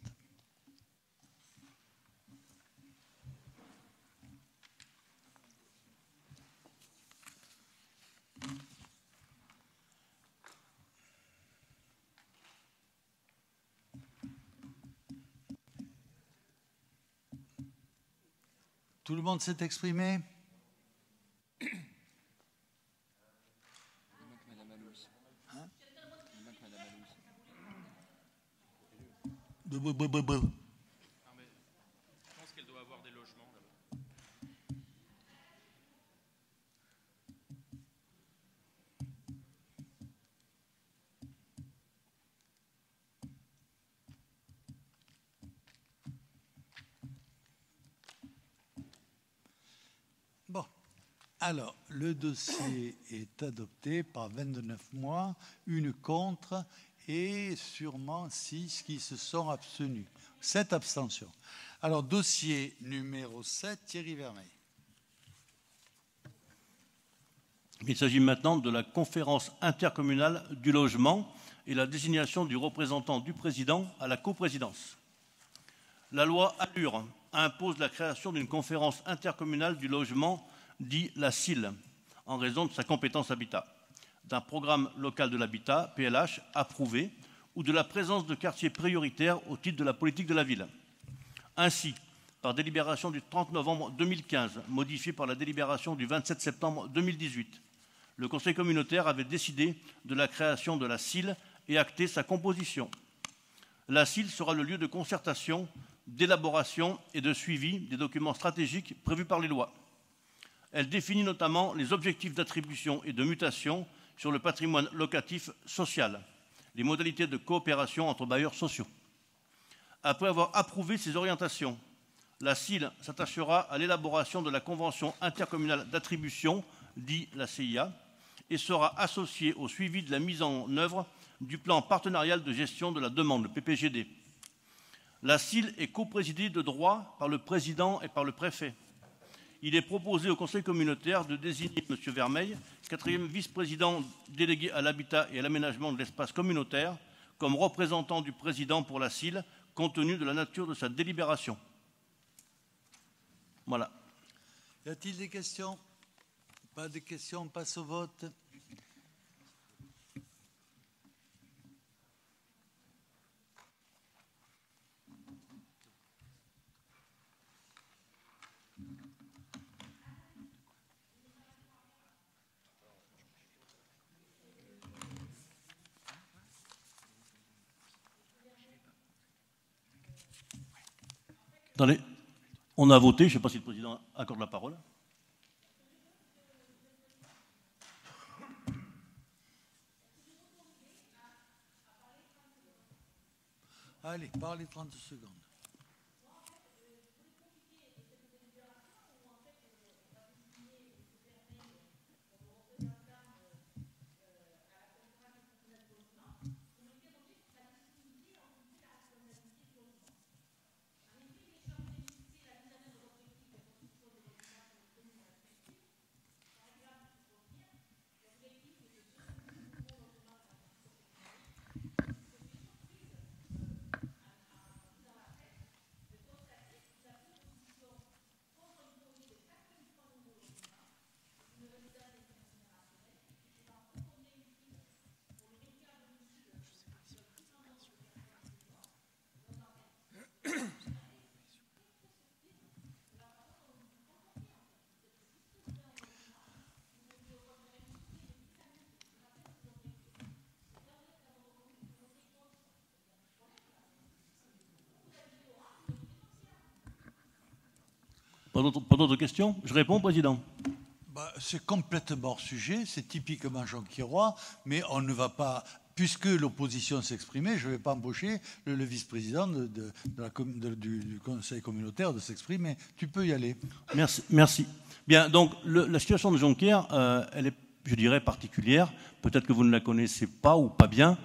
Tout le monde s'est exprimé? Hein? Non, mais je pense qu'elle doit avoir des logements là-bas. Bon. Alors, le dossier est adopté par 29 mois, une contre et sûrement 6 qui se sont abstenus. 7 abstentions. Alors, dossier numéro 7, Thierry Vermeil. Il s'agit maintenant de la conférence intercommunale du logement et la désignation du représentant du président à la coprésidence. La loi ALUR impose la création d'une conférence intercommunale du logement, dit la CIL, en raison de sa compétence habitat, d'un programme local de l'habitat, PLH, approuvé, ou de la présence de quartiers prioritaires au titre de la politique de la ville. Ainsi, par délibération du 30 novembre 2015, modifiée par la délibération du 27 septembre 2018, le Conseil communautaire avait décidé de la création de la CIL et acté sa composition. La CIL sera le lieu de concertation, d'élaboration et de suivi des documents stratégiques prévus par les lois. Elle définit notamment les objectifs d'attribution et de mutation sur le patrimoine locatif social, les modalités de coopération entre bailleurs sociaux. Après avoir approuvé ces orientations, la CIL s'attachera à l'élaboration de la convention intercommunale d'attribution, dit la CIA, et sera associée au suivi de la mise en œuvre du plan partenarial de gestion de la demande, le PPGD. La CIL est coprésidée de droit par le président et par le préfet. Il est proposé au Conseil communautaire de désigner M. Vermeil, 4e vice-président délégué à l'habitat et à l'aménagement de l'espace communautaire, comme représentant du président pour la CIL, compte tenu de la nature de sa délibération. Voilà. Y a-t-il des questions Pas de questions, on passe au vote. Attendez, on a voté, je ne sais pas si le président accorde la parole. Allez, parlez 30 secondes. Pas d'autres questions? Je réponds, président. C'est complètement hors sujet, c'est typiquement Jonquiérois, mais on ne va pas, puisque l'opposition s'exprimait, je ne vais pas embaucher le vice-président du Conseil communautaire de s'exprimer. Tu peux y aller. Merci. Bien, donc la situation de Jonquière, elle est, je dirais, particulière. Peut-être que vous ne la connaissez pas ou pas bien.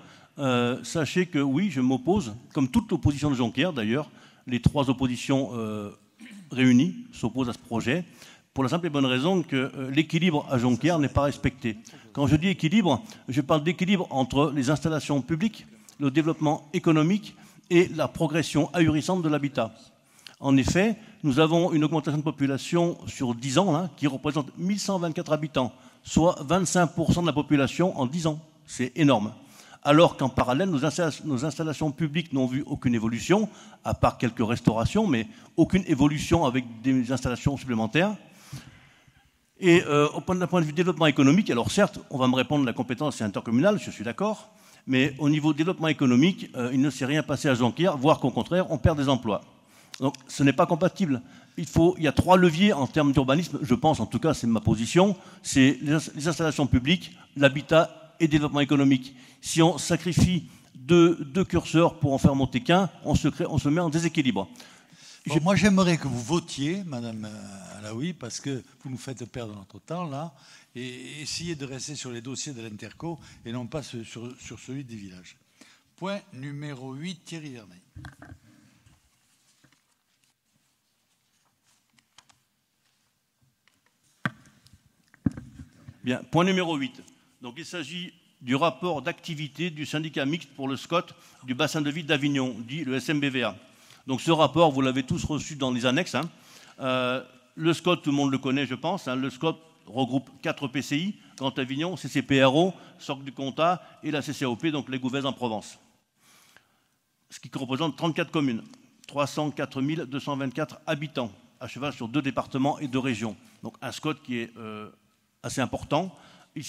Sachez que oui, je m'oppose, comme toute l'opposition de Jonquière d'ailleurs, les trois oppositions réunies s'opposent à ce projet, pour la simple et bonne raison que l'équilibre à Jonquière n'est pas respecté. Quand je dis équilibre, je parle d'équilibre entre les installations publiques, le développement économique et la progression ahurissante de l'habitat. En effet, nous avons une augmentation de population sur 10 ans hein, qui représente 1124 habitants, soit 25% de la population en 10 ans. C'est énorme. Alors qu'en parallèle, nos installations publiques n'ont vu aucune évolution, à part quelques restaurations, mais aucune évolution avec des installations supplémentaires. Et d'un point de vue développement économique, alors certes, on va me répondre la compétence c'est intercommunale, je suis d'accord, mais au niveau développement économique, il ne s'est rien passé à Jonquière, voire qu'au contraire, on perd des emplois. Donc ce n'est pas compatible. Il y a 3 leviers en termes d'urbanisme, je pense, en tout cas c'est ma position, c'est les installations publiques, l'habitat et le développement économique. Si on sacrifie deux curseurs pour en faire monter qu'un, on se met en déséquilibre. Bon, moi, j'aimerais que vous votiez, Madame Alaoui, parce que vous nous faites perdre notre temps, là, et essayez de rester sur les dossiers de l'Interco et non pas sur celui des villages. Point numéro 8, Thierry Vernet. Bien, point numéro 8. Donc, il s'agit du rapport d'activité du syndicat mixte pour le SCOT du bassin de vie d'Avignon, dit le SMBVA. Donc ce rapport, vous l'avez tous reçu dans les annexes. Hein. Le SCOT, tout le monde le connaît, je pense. Hein. Le SCOT regroupe 4 PCI, Grand Avignon, CCPRO, Soc du Comtat et la CCAOP, donc les Gouvèzes en Provence. Ce qui représente 34 communes, 304 224 habitants, à cheval sur 2 départements et 2 régions. Donc un SCOT qui est assez important. Il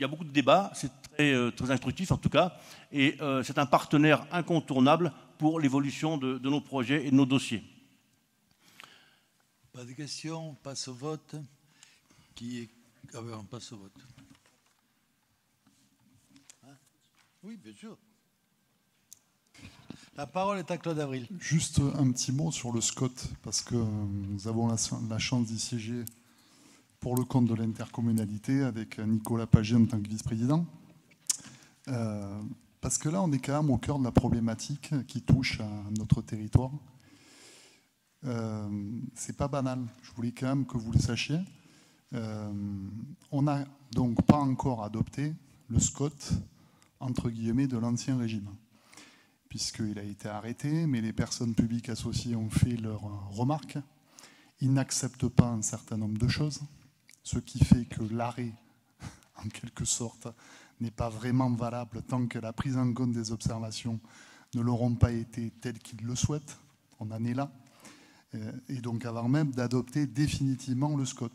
y a beaucoup de débats, c'est très instructif en tout cas, et c'est un partenaire incontournable pour l'évolution de nos projets et de nos dossiers. Pas de questions, on passe au vote. On passe au vote. Hein? Oui, bien sûr. La parole est à Claude Avril. Juste un petit mot sur le SCOT, parce que nous avons la chance d'y siéger pour le compte de l'intercommunalité avec Nicolas Pagier en tant que vice-président. Parce que là, on est quand même au cœur de la problématique qui touche à notre territoire. C'est pas banal. Je voulais quand même que vous le sachiez. On n'a donc pas encore adopté le SCOT, entre guillemets, de l'ancien régime, puisqu'il a été arrêté, mais les personnes publiques associées ont fait leurs remarques. Ils n'acceptent pas un certain nombre de choses. Ce qui fait que l'arrêt, en quelque sorte, n'est pas vraiment valable tant que la prise en compte des observations ne l'auront pas été telles qu'ils le souhaitent. On en est là. Et donc avant même d'adopter définitivement le SCOT.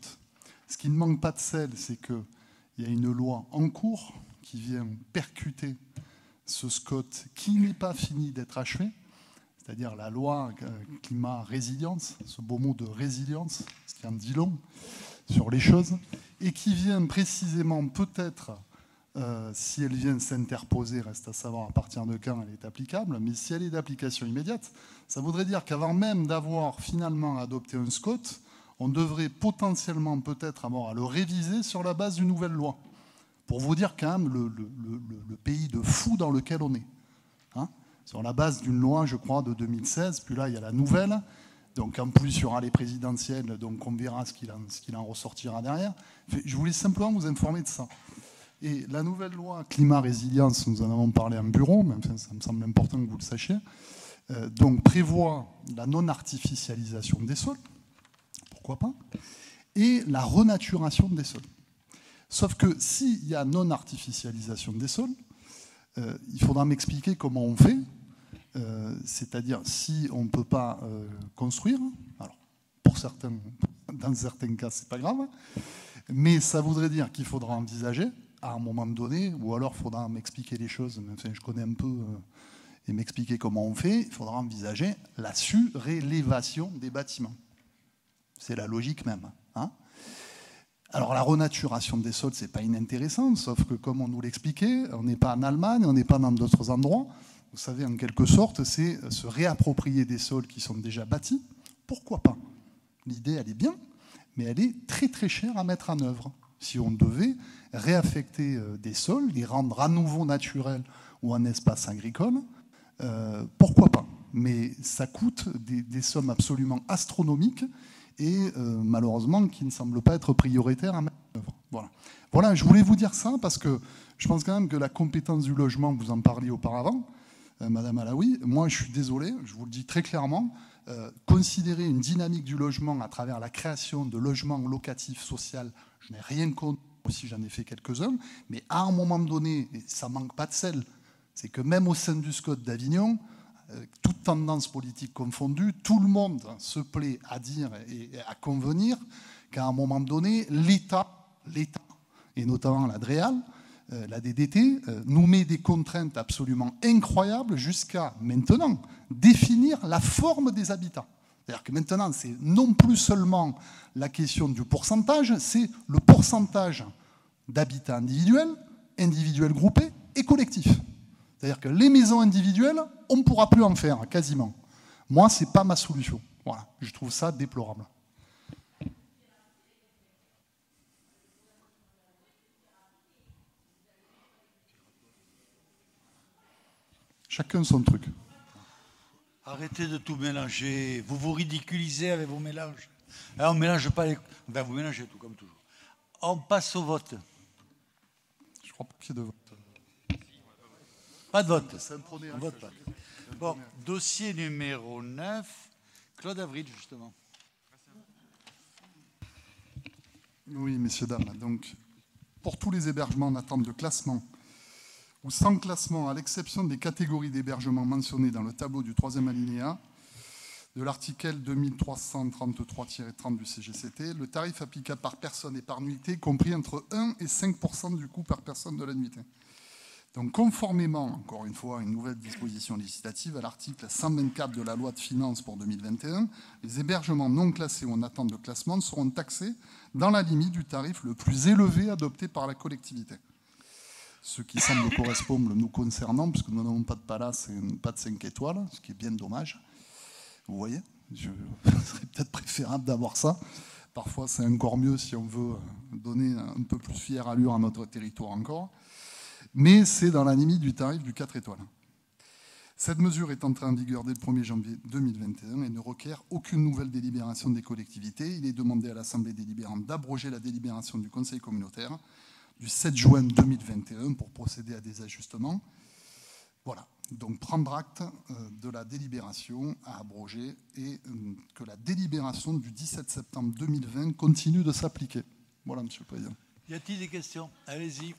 Ce qui ne manque pas de sel, c'est qu'il y a une loi en cours qui vient percuter ce SCOT qui n'est pas fini d'être achevé, c'est-à-dire la loi climat-résilience, ce beau mot de résilience, ce qui en dit long sur les choses, et qui vient précisément peut-être, si elle vient s'interposer, reste à savoir à partir de quand elle est applicable, mais si elle est d'application immédiate, ça voudrait dire qu'avant même d'avoir finalement adopté un SCOT, on devrait potentiellement peut-être avoir à le réviser sur la base d'une nouvelle loi. Pour vous dire quand même le pays de fou dans lequel on est. Hein, sur la base d'une loi, je crois, de 2016, puis là, il y a la nouvelle. Donc en plus, il y aura les présidentielles, donc on verra ce qu'il en ressortira derrière. Je voulais simplement vous informer de ça. Et la nouvelle loi climat-résilience, nous en avons parlé en bureau, mais enfin, ça me semble important que vous le sachiez, donc prévoit la non-artificialisation des sols, pourquoi pas, et la renaturation des sols. Sauf que s'il y a non-artificialisation des sols, il faudra m'expliquer comment on fait, c'est-à-dire si on ne peut pas construire, alors dans certains cas c'est pas grave, mais ça voudrait dire qu'il faudra envisager à un moment donné, ou alors il faudra m'expliquer les choses, enfin, je connais un peu, et m'expliquer comment on fait, il faudra envisager la surélévation des bâtiments. C'est la logique même. Hein. Alors la renaturation des sols, c'est pas inintéressant, sauf que comme on nous l'expliquait, on n'est pas en Allemagne, on n'est pas dans d'autres endroits. Vous savez, en quelque sorte, c'est se réapproprier des sols qui sont déjà bâtis. Pourquoi pas? L'idée, elle est bien, mais elle est très très chère à mettre en œuvre. Si on devait réaffecter des sols, les rendre à nouveau naturels ou en espace agricole, pourquoi pas? Mais ça coûte des sommes absolument astronomiques et malheureusement qui ne semblent pas être prioritaires à mettre en œuvre. Voilà, je voulais vous dire ça parce que je pense quand même que la compétence du logement, vous en parliez auparavant, Madame Alaoui, moi je suis désolé, je vous le dis très clairement, considérer une dynamique du logement à travers la création de logements locatifs sociaux, je n'ai rien contre, aussi j'en ai fait quelques-uns, mais à un moment donné, et ça manque pas de sel, c'est que même au sein du SCOT d'Avignon, toute tendance politique confondue, tout le monde se plaît à dire et à convenir qu'à un moment donné, l'État, et notamment la DREAL, la DDT, nous met des contraintes absolument incroyables jusqu'à maintenant définir la forme des habitats. C'est-à-dire que maintenant, c'est non plus seulement la question du pourcentage, c'est le pourcentage d'habitats individuels groupés et collectifs. C'est-à-dire que les maisons individuelles, on ne pourra plus en faire, quasiment. Moi, ce n'est pas ma solution. Voilà, je trouve ça déplorable. Chacun son truc. Arrêtez de tout mélanger. Vous vous ridiculisez avec vos mélanges. Alors, on ne mélange pas les... Enfin, vous mélangez tout, comme toujours. On passe au vote. Je crois pas qu'il y ait de vote. Pas de vote. On vote pas. Bon, dossier numéro 9. Claude Avril, justement. Oui, messieurs, dames. Donc, pour tous les hébergements en attente de classement ou sans classement, à l'exception des catégories d'hébergements mentionnées dans le tableau du 3e alinéa de l'article 2333-30 du CGCT, le tarif applicable par personne et par nuitée compris entre 1 et 5% du coût par personne de la nuitée. Donc, conformément, encore une fois, à une nouvelle disposition législative, à l'article 124 de la loi de finances pour 2021, les hébergements non classés ou en attente de classement seront taxés dans la limite du tarif le plus élevé adopté par la collectivité. Ce qui semble correspondre nous concernant, puisque nous n'avons pas de palace et pas de 5 étoiles, ce qui est bien dommage. Vous voyez, ce serait peut-être préférable d'avoir ça. Parfois, c'est encore mieux si on veut donner un peu plus fière allure à notre territoire encore. Mais c'est dans la limite du tarif du 4 étoiles. Cette mesure est entrée en vigueur dès le 1er janvier 2021 et ne requiert aucune nouvelle délibération des collectivités. Il est demandé à l'Assemblée délibérante d'abroger la délibération du Conseil communautaire du 7 juin 2021 pour procéder à des ajustements. Voilà, donc prendre acte de la délibération à abroger et que la délibération du 17 septembre 2020 continue de s'appliquer. Voilà, Monsieur le Président. Y a-t-il des questions? Allez-y.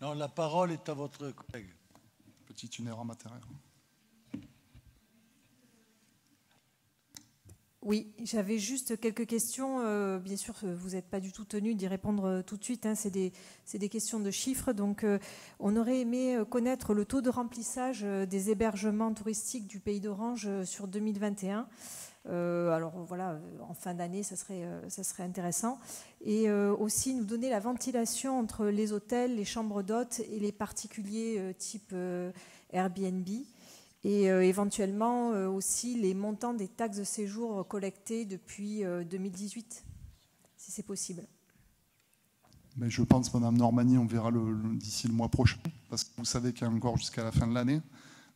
Non, la parole est à votre collègue. Petit itinéraire matériel. Oui, j'avais juste quelques questions. Bien sûr, vous n'êtes pas du tout tenu d'y répondre tout de suite. Hein. C'est des questions de chiffres. Donc, on aurait aimé connaître le taux de remplissage des hébergements touristiques du Pays d'Orange sur 2021. Alors voilà, en fin d'année, ça serait intéressant. Et aussi nous donner la ventilation entre les hôtels, les chambres d'hôtes et les particuliers type Airbnb. Et éventuellement aussi les montants des taxes de séjour collectées depuis 2018, si c'est possible. Mais je pense, Madame Normani, on verra d'ici le mois prochain, parce que vous savez qu'il y a encore jusqu'à la fin de l'année,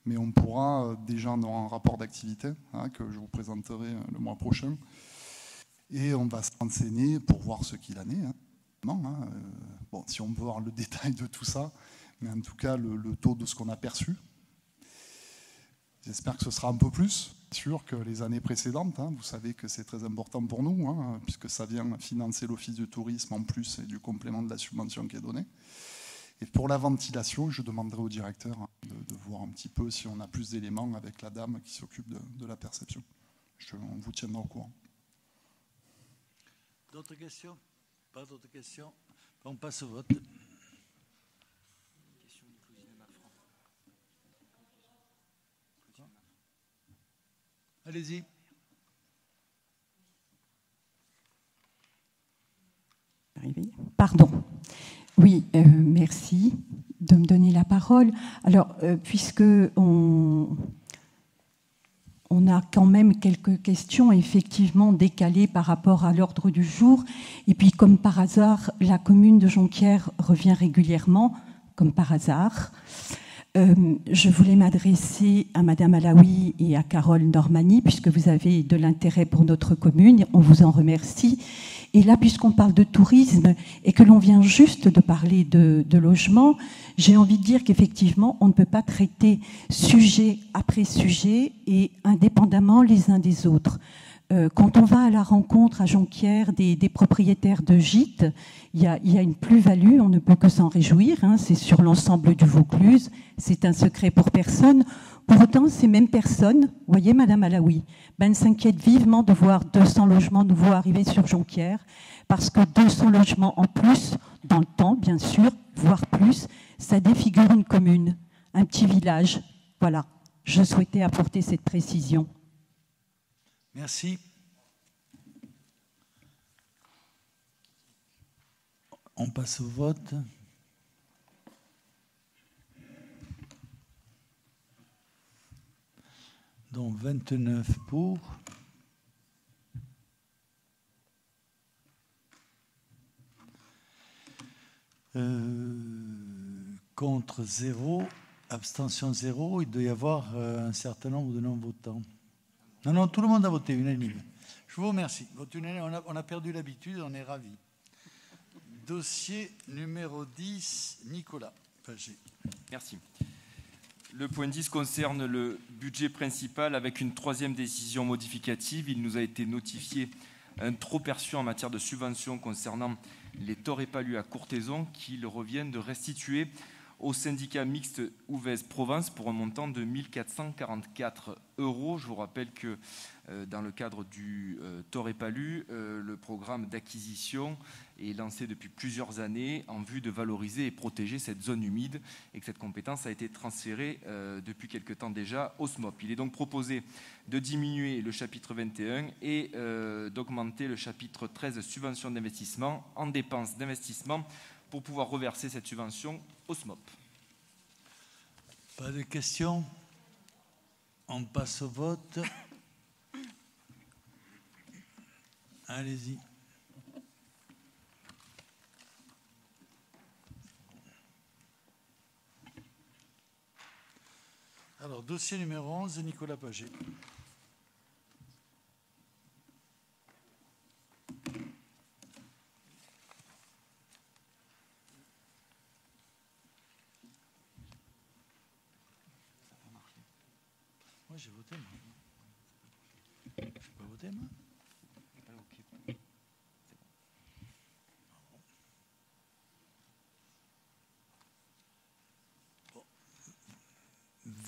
mais on pourra, déjà on aura un rapport d'activité que je vous présenterai le mois prochain, et on va se renseigner pour voir ce qu'il en est. Bon, si on veut voir le détail de tout ça, mais en tout cas le taux de ce qu'on a perçu. J'espère que ce sera un peu plus sûr que les années précédentes. Vous savez que c'est très important pour nous, puisque ça vient financer l'Office du tourisme en plus et du complément de la subvention qui est donnée. Et pour la ventilation, je demanderai au directeur de voir un petit peu si on a plus d'éléments avec la dame qui s'occupe de la perception. On vous tiendra au courant. D'autres questions? Pas d'autres questions? On passe au vote. Allez-y. Pardon. Oui, merci de me donner la parole. Alors, puisque on a quand même quelques questions effectivement décalées par rapport à l'ordre du jour, et puis comme par hasard, la commune de Jonquière revient régulièrement, comme par hasard. Je voulais m'adresser à Madame Alaoui et à Carole Normani, puisque vous avez de l'intérêt pour notre commune, on vous en remercie. Et là, puisqu'on parle de tourisme et que l'on vient juste de parler de logement, j'ai envie de dire qu'effectivement, on ne peut pas traiter sujet après sujet et indépendamment les uns des autres. Quand on va à la rencontre à Jonquière des propriétaires de gîtes, il y a une plus-value, on ne peut que s'en réjouir, c'est sur l'ensemble du Vaucluse, c'est un secret pour personne. Pour autant, ces mêmes personnes, vous voyez Madame Alaoui, s'inquiètent vivement de voir 200 logements nouveaux arriver sur Jonquière, parce que 200 logements en plus, dans le temps bien sûr, voire plus, ça défigure une commune, un petit village. Voilà, je souhaitais apporter cette précision. Merci. On passe au vote. Donc 29 pour. Contre 0, abstention 0. Il doit y avoir un certain nombre de non-votants. Non, tout le monde a voté unanime. Je vous remercie. On a perdu l'habitude, on est ravis. Dossier numéro 10, Nicolas Pagé. Merci. Le point 10 concerne le budget principal avec une troisième décision modificative. Il nous a été notifié un trop perçu en matière de subventions concernant les torts épalus à Courthézon qu'il revient de restituer au syndicat mixte Ouvèze-Provence pour un montant de 1 444 €. Je vous rappelle que dans le cadre du tort épalu, le programme d'acquisition est lancé depuis plusieurs années en vue de valoriser et protéger cette zone humide et que cette compétence a été transférée depuis quelque temps déjà au SMOP. Il est donc proposé de diminuer le chapitre 21 et d'augmenter le chapitre 13 subventions d'investissement en dépenses d'investissement pour pouvoir reverser cette subvention au SMOP. Pas de questions? On passe au vote. Allez-y. Alors, dossier numéro 11, Nicolas Pagé. Moi, j'ai voté, moi. Je n'ai pas voté, moi.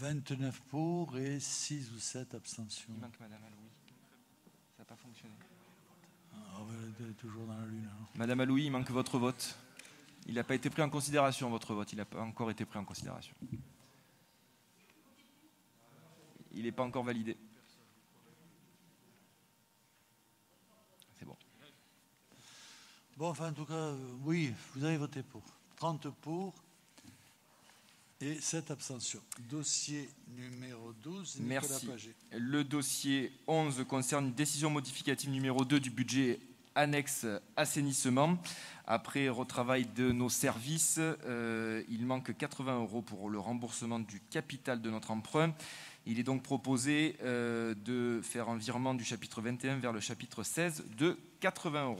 29 pour et 6 ou 7 abstentions. Il manque Madame Alouis. Ça n'a pas fonctionné. Elle est toujours dans la lune. Alors. Madame Alouis, il manque votre vote. Il n'a pas été pris en considération, votre vote. Il n'a pas encore été pris en considération. Il n'est pas encore validé. C'est bon. Bon, enfin, en tout cas, oui, vous avez voté pour. 30 pour et 7 abstentions. Dossier numéro 12, Nicolas Merci. Pagé. Le dossier 11 concerne une décision modificative numéro 2 du budget annexe assainissement. Après retravail de nos services, il manque 80 € pour le remboursement du capital de notre emprunt. Il est donc proposé de faire un virement du chapitre 21 vers le chapitre 16 de 80 €.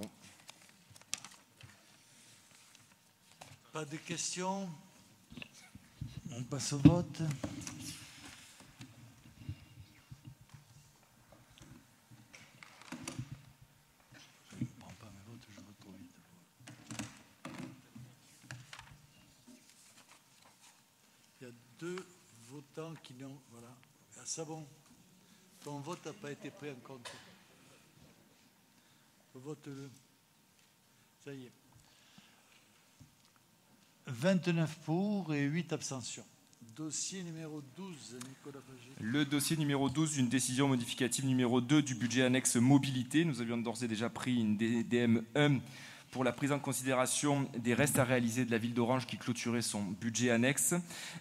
Pas de questions? On passe au vote. Je ne prends pas mes votes, je vote trop vite. Il y a 2 votants qui n'ont... Voilà. Ah, ça bon. Ton vote n'a pas été pris en compte. Vote-le. Ça y est. 29 pour et 8 abstentions. Dossier numéro 12, Nicolas Pagé. Le dossier numéro 12, une décision modificative numéro 2 du budget annexe mobilité. Nous avions d'ores et déjà pris une DDM1 pour la prise en considération des restes à réaliser de la ville d'Orange qui clôturait son budget annexe.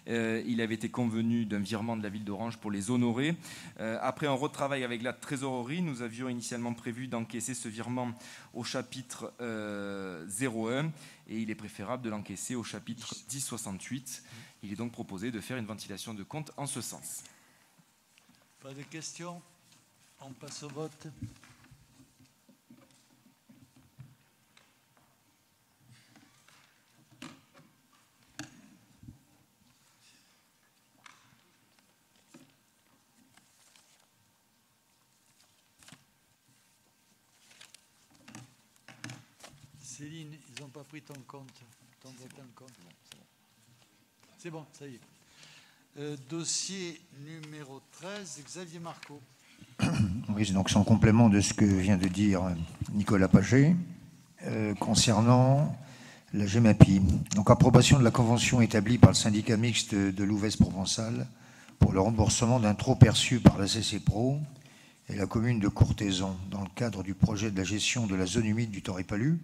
Il avait été convenu d'un virement de la ville d'Orange pour les honorer. Après un retravail avec la trésorerie, nous avions initialement prévu d'encaisser ce virement au chapitre 01 et il est préférable de l'encaisser au chapitre 1068. Il est donc proposé de faire une ventilation de compte en ce sens. Pas de questions? On passe au vote. Céline, ils n'ont pas pris ton compte, ton vote en compte. C'est bon, ça y est. Dossier numéro 13, Xavier Marco. Oui, donc c'est en complément de ce que vient de dire Nicolas Pagé concernant la GEMAPI. Donc approbation de la convention établie par le syndicat mixte de l'Ouvèze provençal pour le remboursement d'un trop perçu par la CCPRO et la commune de Courthézon dans le cadre du projet de la gestion de la zone humide du Torrépalus.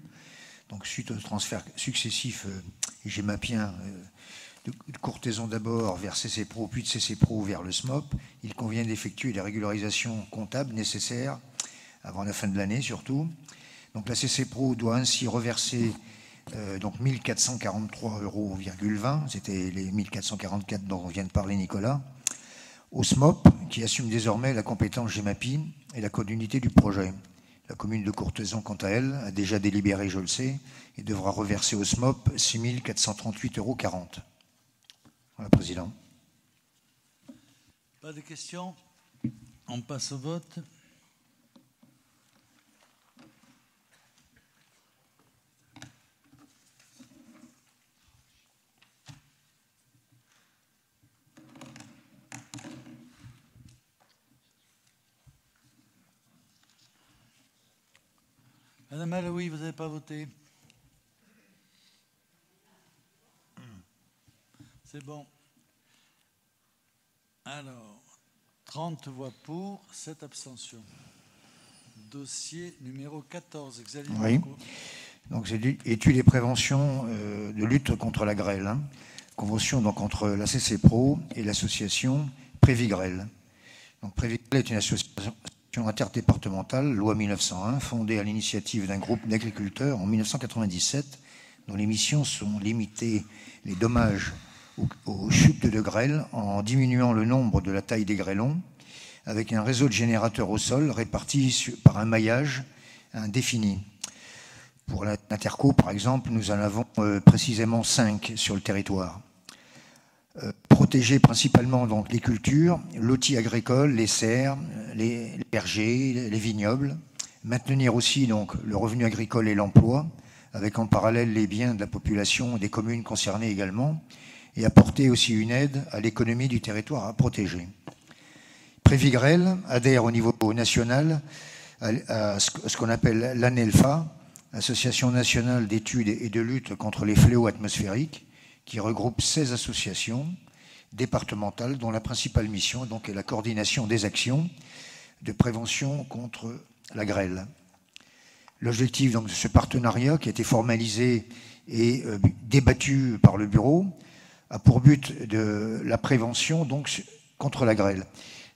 Donc suite aux transferts successifs GEMAPiens de Courthézon d'abord vers CCPRO, puis de CCPRO vers le SMOP, il convient d'effectuer les régularisations comptables nécessaires avant la fin de l'année surtout. Donc la CCPRO doit ainsi reverser donc 1 443,20 €, c'était les 1 444 dont vient de parler Nicolas, au SMOP qui assume désormais la compétence GEMAPI et la continuité du projet. La commune de Courthézon, quant à elle, a déjà délibéré, je le sais, et devra reverser au SMOP 6 438,40 €. Voilà, Président. Pas de questions? On passe au vote. Madame Alaoui, vous n'avez pas voté? C'est bon. Alors, 30 voix pour, 7 abstentions. Dossier numéro 14, Xavier Oui. Marco. Donc c'est études et prévention de lutte contre la grêle. Hein. Convention donc entre la CCPRO et l'association Prévigrel. Donc Prévigrel est une association interdépartementale, loi 1901, fondée à l'initiative d'un groupe d'agriculteurs en 1997, dont les missions sont limiter les dommages aux chutes de grêle en diminuant le nombre de la taille des grêlons, avec un réseau de générateurs au sol répartis par un maillage indéfini. Pour l'Interco, par exemple, nous en avons précisément 5 sur le territoire. Protéger principalement donc les cultures, l'outil agricole, les serres, les vergers, les vignobles. Maintenir aussi donc le revenu agricole et l'emploi, avec en parallèle les biens de la population et des communes concernées également. et apporter aussi une aide à l'économie du territoire à protéger. Prévigrel adhère au niveau national à ce qu'on appelle l'ANELFA, Association nationale d'études et de lutte contre les fléaux atmosphériques, qui regroupe 16 associations départementales dont la principale mission donc, est la coordination des actions de prévention contre la grêle. L'objectif donc, de ce partenariat, qui a été formalisé et débattu par le bureau, a pour but de la prévention donc, contre la grêle.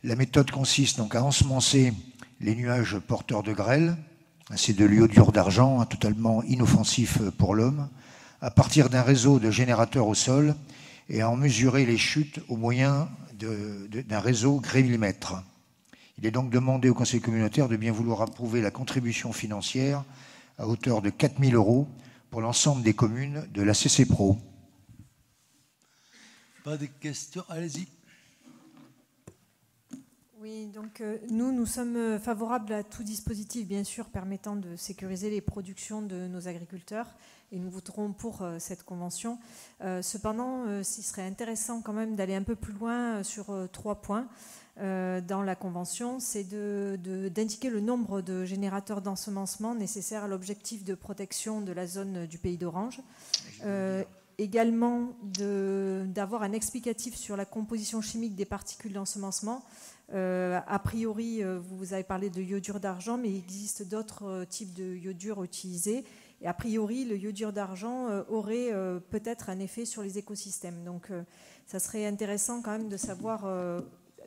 La méthode consiste donc à ensemencer les nuages porteurs de grêle, c'est de l'iodure d'argent, totalement inoffensif pour l'homme, à partir d'un réseau de générateurs au sol et à en mesurer les chutes au moyen d'un réseau grévilmètre. Il est donc demandé au Conseil communautaire de bien vouloir approuver la contribution financière à hauteur de 4 000 € pour l'ensemble des communes de la CCPRO. Pas de questions, allez-y. Oui, donc nous sommes favorables à tout dispositif, bien sûr, permettant de sécuriser les productions de nos agriculteurs et nous voterons pour cette convention. Cependant, il serait intéressant quand même d'aller un peu plus loin sur 3 points dans la convention. C'est d'indiquer le nombre de générateurs d'ensemencement nécessaires à l'objectif de protection de la zone du pays d'Orange. Également d'avoir un explicatif sur la composition chimique des particules d'ensemencement. A priori, vous avez parlé de iodure d'argent, mais il existe d'autres types de iodure utilisés. Et a priori, le iodure d'argent aurait peut-être un effet sur les écosystèmes. Donc, ça serait intéressant quand même de savoir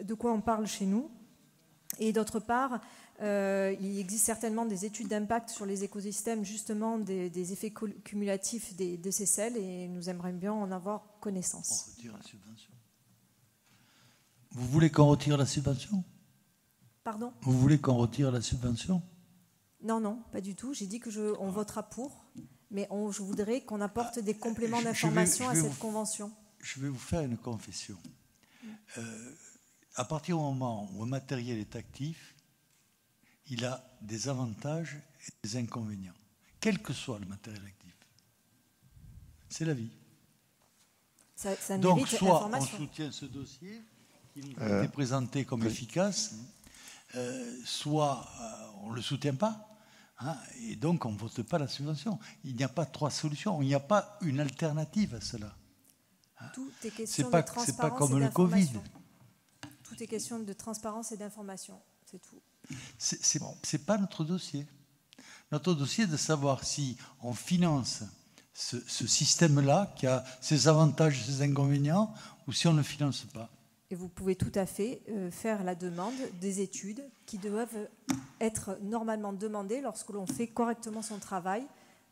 de quoi on parle chez nous. Et d'autre part, il existe certainement des études d'impact sur les écosystèmes, justement des effets cumulatifs de ces sels, et nous aimerions bien en avoir connaissance. On retire la subvention. Vous voulez qu'on retire la subvention? Pardon? Vous voulez qu'on retire la subvention? Non, non, pas du tout. J'ai dit qu'on votera pour, mais je voudrais qu'on apporte des compléments d'information à cette convention. Je vais vous faire une confession. À partir du moment où un matériel est actif, il a des avantages et des inconvénients, quel que soit le matériel actif. C'est la vie. Ça donc, soit on soutient ce dossier qui nous a été présenté comme efficace, soit on ne le soutient pas, hein, et donc on ne vote pas la subvention. Il n'y a pas 3 solutions, il n'y a pas une alternative à cela. Tout est question de transparence. C'est pas comme le Covid. Tout est question de transparence et d'information, c'est tout. C'est pas notre dossier. Notre dossier est de savoir si on finance ce système-là qui a ses avantages et ses inconvénients, ou si on ne le finance pas. Et vous pouvez tout à fait faire la demande des études qui doivent être normalement demandées lorsque l'on fait correctement son travail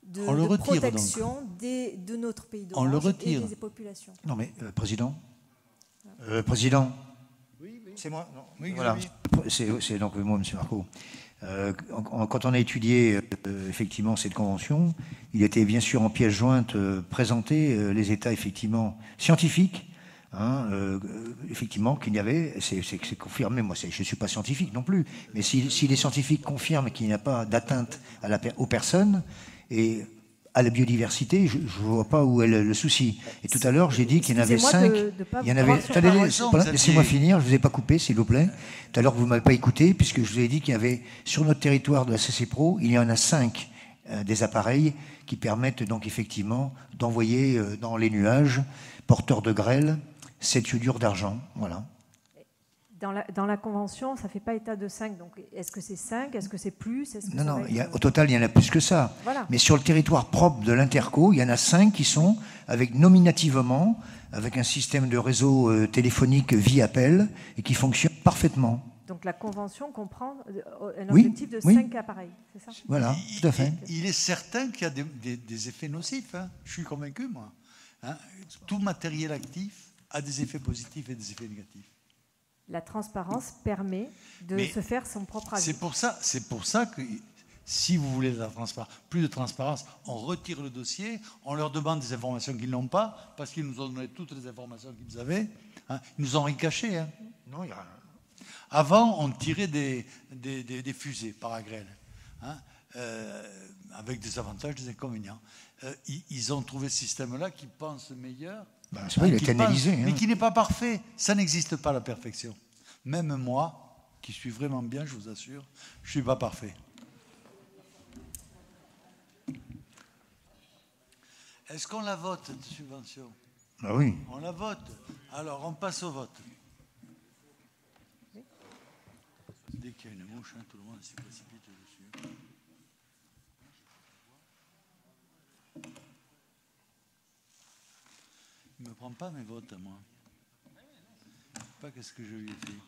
de protection de notre pays d'Orange et des populations. Non mais, Président, Président, c'est moi. Non. Oui, voilà. C'est donc moi, M. Marco. Quand on a étudié effectivement cette convention, il était bien sûr en pièce jointe présenté les états effectivement scientifiques, effectivement qu'il y avait, c'est confirmé. Moi, je ne suis pas scientifique non plus, mais si les scientifiques confirment qu'il n'y a pas d'atteinte aux personnes et à la biodiversité, je ne vois pas où est le souci. Et tout à l'heure, j'ai dit qu'il y en avait 5. Il y en avait. Laissez-moi finir, je ne vous ai pas coupé, s'il vous plaît. Tout à l'heure, vous ne m'avez pas écouté, puisque je vous ai dit qu'il y avait, sur notre territoire de la CCPRO, il y en a 5 des appareils qui permettent donc effectivement d'envoyer dans les nuages, porteurs de grêle, cette iodure d'argent. Voilà. Dans la convention, ça ne fait pas état de 5. Donc, est-ce que c'est 5? Est-ce que c'est plus? Non, au total, il y en a plus que ça. Voilà. Mais sur le territoire propre de l'Interco, il y en a 5 qui sont, nominativement, avec un système de réseau téléphonique via appel et qui fonctionne parfaitement. Donc, la convention comprend un objectif de 5 appareils, c'est ça? Voilà, tout à fait. Il est certain qu'il y a des effets nocifs. Hein. Je suis convaincu, moi. Hein. Tout matériel actif a des effets positifs et des effets négatifs. La transparence permet de se faire son propre avis. C'est pour ça que si vous voulez plus de transparence, on retire le dossier, on leur demande des informations qu'ils n'ont pas, parce qu'ils nous ont donné toutes les informations qu'ils avaient. Hein. Ils nous ont rien caché. Hein. Non, il y a... Avant, on tirait des fusées par grêle, hein, avec des avantages, des inconvénients. Ils ont trouvé ce système-là qu'ils pensent meilleur Ben, c'est vrai, il est canalisé. Mais qui n'est pas parfait. Ça n'existe pas, la perfection. Même moi, qui suis vraiment bien, je vous assure, je ne suis pas parfait. Est-ce qu'on la vote, cette subvention? Ben oui. On la vote. Alors, on passe au vote. Dès qu'il y a une mouche, tout le monde s'y précipite dessus. Il ne me prend pas mes votes à moi. Je ne sais pas qu'est-ce que je lui ai fait.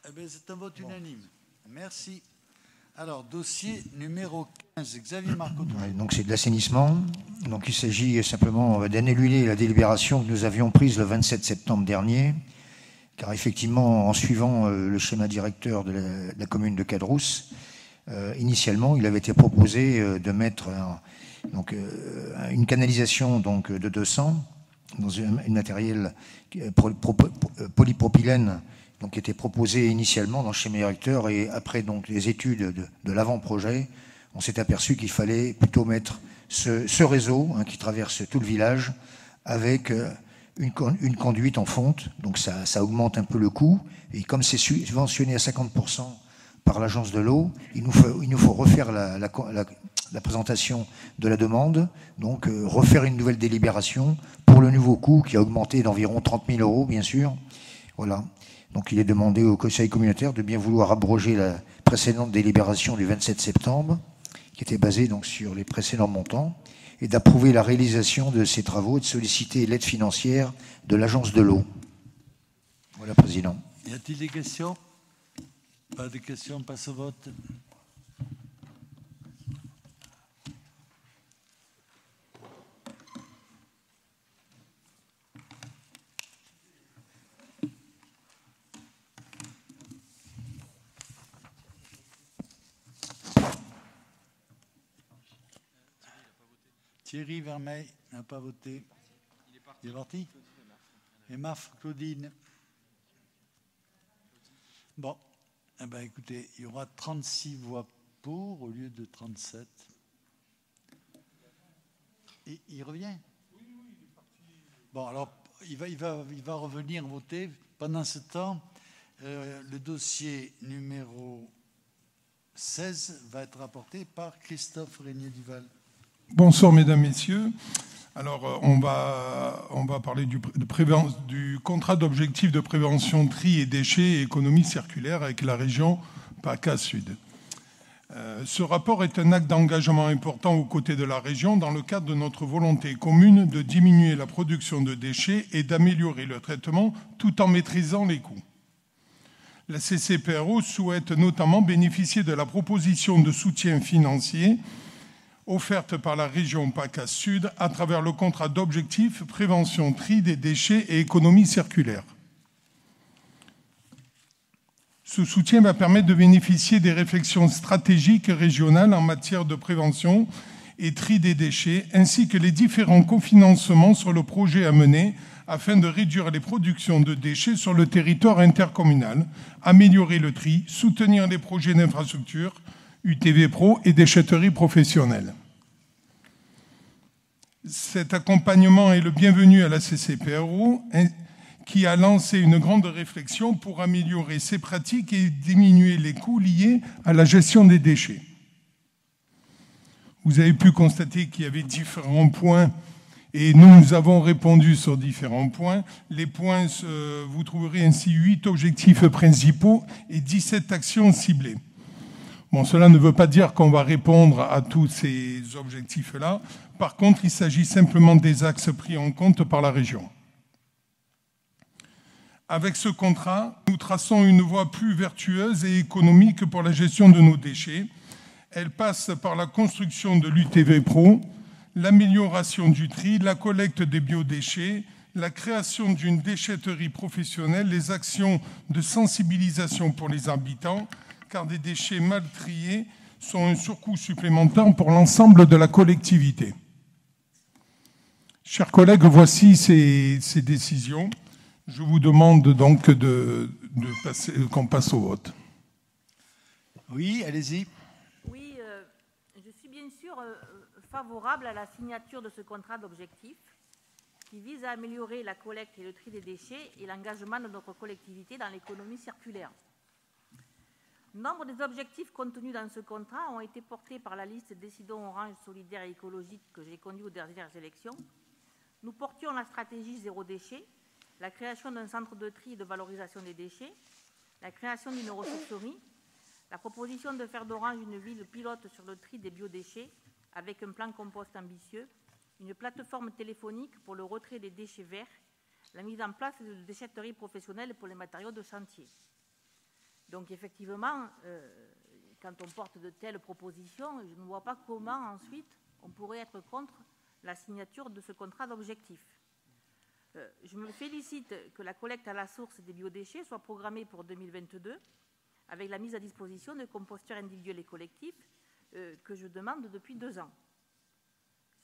Eh bien, c'est un vote unanime. Merci. Alors, dossier numéro 15, Xavier Marcoton. Donc c'est de l'assainissement. Donc il s'agit simplement d'annuler la délibération que nous avions prise le 27 septembre dernier, car effectivement, en suivant le schéma directeur de la commune de Cadrousse, initialement, il avait été proposé de mettre une canalisation donc, de 200 dans un matériel polypropylène donc, qui était proposé initialement dans le schéma directeur, et après donc, les études de l'avant-projet, on s'est aperçu qu'il fallait plutôt mettre ce réseau qui traverse tout le village avec une conduite en fonte. Donc ça augmente un peu le coût, et comme c'est subventionné à 50% par l'agence de l'eau, il nous faut refaire la présentation de la demande, donc refaire une nouvelle délibération pour le nouveau coût qui a augmenté d'environ 30 000 €, bien sûr. Voilà. Donc il est demandé au conseil communautaire de bien vouloir abroger la précédente délibération du 27 septembre, qui était basée donc sur les précédents montants, et d'approuver la réalisation de ces travaux et de solliciter l'aide financière de l'agence de l'eau. Voilà, Président. Y a-t-il des questions? Pas de questions, on passe au vote. Thierry Vermeil n'a pas voté. Il est parti. Et Maf Claudine. Bon, eh ben, écoutez, il y aura 36 voix pour au lieu de 37. Et il revient? Oui, il est parti. Bon, alors, il va revenir voter. Pendant ce temps, le dossier numéro 16 va être rapporté par Christophe Régnier-Duval. Bonsoir, mesdames, messieurs. Alors, on va parler du contrat d'objectif de prévention tri et déchets et économie circulaire avec la région PACA Sud. Ce rapport est un acte d'engagement important aux côtés de la région dans le cadre de notre volonté commune de diminuer la production de déchets et d'améliorer le traitement tout en maîtrisant les coûts. La CCPRO souhaite notamment bénéficier de la proposition de soutien financier offerte par la région PACA Sud à travers le contrat d'objectif prévention tri des déchets et économie circulaire. Ce soutien va permettre de bénéficier des réflexions stratégiques régionales en matière de prévention et tri des déchets, ainsi que les différents cofinancements sur le projet à mener afin de réduire les productions de déchets sur le territoire intercommunal, améliorer le tri, soutenir les projets d'infrastructure, UTV Pro et déchetterie professionnelle. Cet accompagnement est le bienvenu à la CCPRO qui a lancé une grande réflexion pour améliorer ses pratiques et diminuer les coûts liés à la gestion des déchets. Vous avez pu constater qu'il y avait différents points et nous avons répondu sur différents points. Les points, vous trouverez ainsi 8 objectifs principaux et 17 actions ciblées. Bon, cela ne veut pas dire qu'on va répondre à tous ces objectifs-là. Par contre, il s'agit simplement des axes pris en compte par la région. Avec ce contrat, nous traçons une voie plus vertueuse et économique pour la gestion de nos déchets. Elle passe par la construction de l'UTV Pro, l'amélioration du tri, la collecte des biodéchets, la création d'une déchetterie professionnelle, les actions de sensibilisation pour les habitants, car des déchets mal triés sont un surcoût supplémentaire pour l'ensemble de la collectivité. Chers collègues, voici ces décisions. Je vous demande donc qu'on passe au vote. Oui, allez-y. Oui, je suis bien bien sûr favorable à la signature de ce contrat d'objectif qui vise à améliorer la collecte et le tri des déchets et l'engagement de notre collectivité dans l'économie circulaire. Nombre des objectifs contenus dans ce contrat ont été portés par la liste Décidons Orange solidaire et écologique que j'ai conduite aux dernières élections. Nous portions la stratégie zéro déchet, la création d'un centre de tri et de valorisation des déchets, la création d'une ressourcerie, la proposition de faire d'Orange une ville pilote sur le tri des biodéchets avec un plan compost ambitieux, une plateforme téléphonique pour le retrait des déchets verts, la mise en place de déchetteries professionnelles pour les matériaux de chantier. Donc effectivement, quand on porte de telles propositions, je ne vois pas comment ensuite on pourrait être contre la signature de ce contrat d'objectif. Je me félicite que la collecte à la source des biodéchets soit programmée pour 2022 avec la mise à disposition de composteurs individuels et collectifs que je demande depuis 2 ans.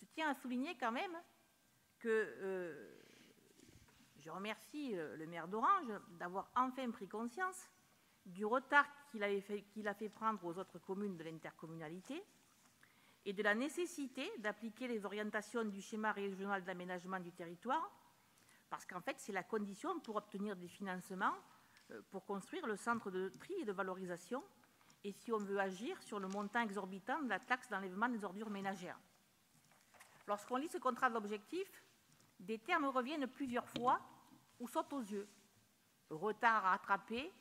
Je tiens à souligner quand même que je remercie le maire d'Orange d'avoir enfin pris conscience du retard qu'il a fait prendre aux autres communes de l'intercommunalité et de la nécessité d'appliquer les orientations du schéma régional d'aménagement du territoire, parce qu'en fait, c'est la condition pour obtenir des financements pour construire le centre de tri et de valorisation et si on veut agir sur le montant exorbitant de la taxe d'enlèvement des ordures ménagères. Lorsqu'on lit ce contrat d'objectif, des termes reviennent plusieurs fois ou sautent aux yeux. Retard à rattraper,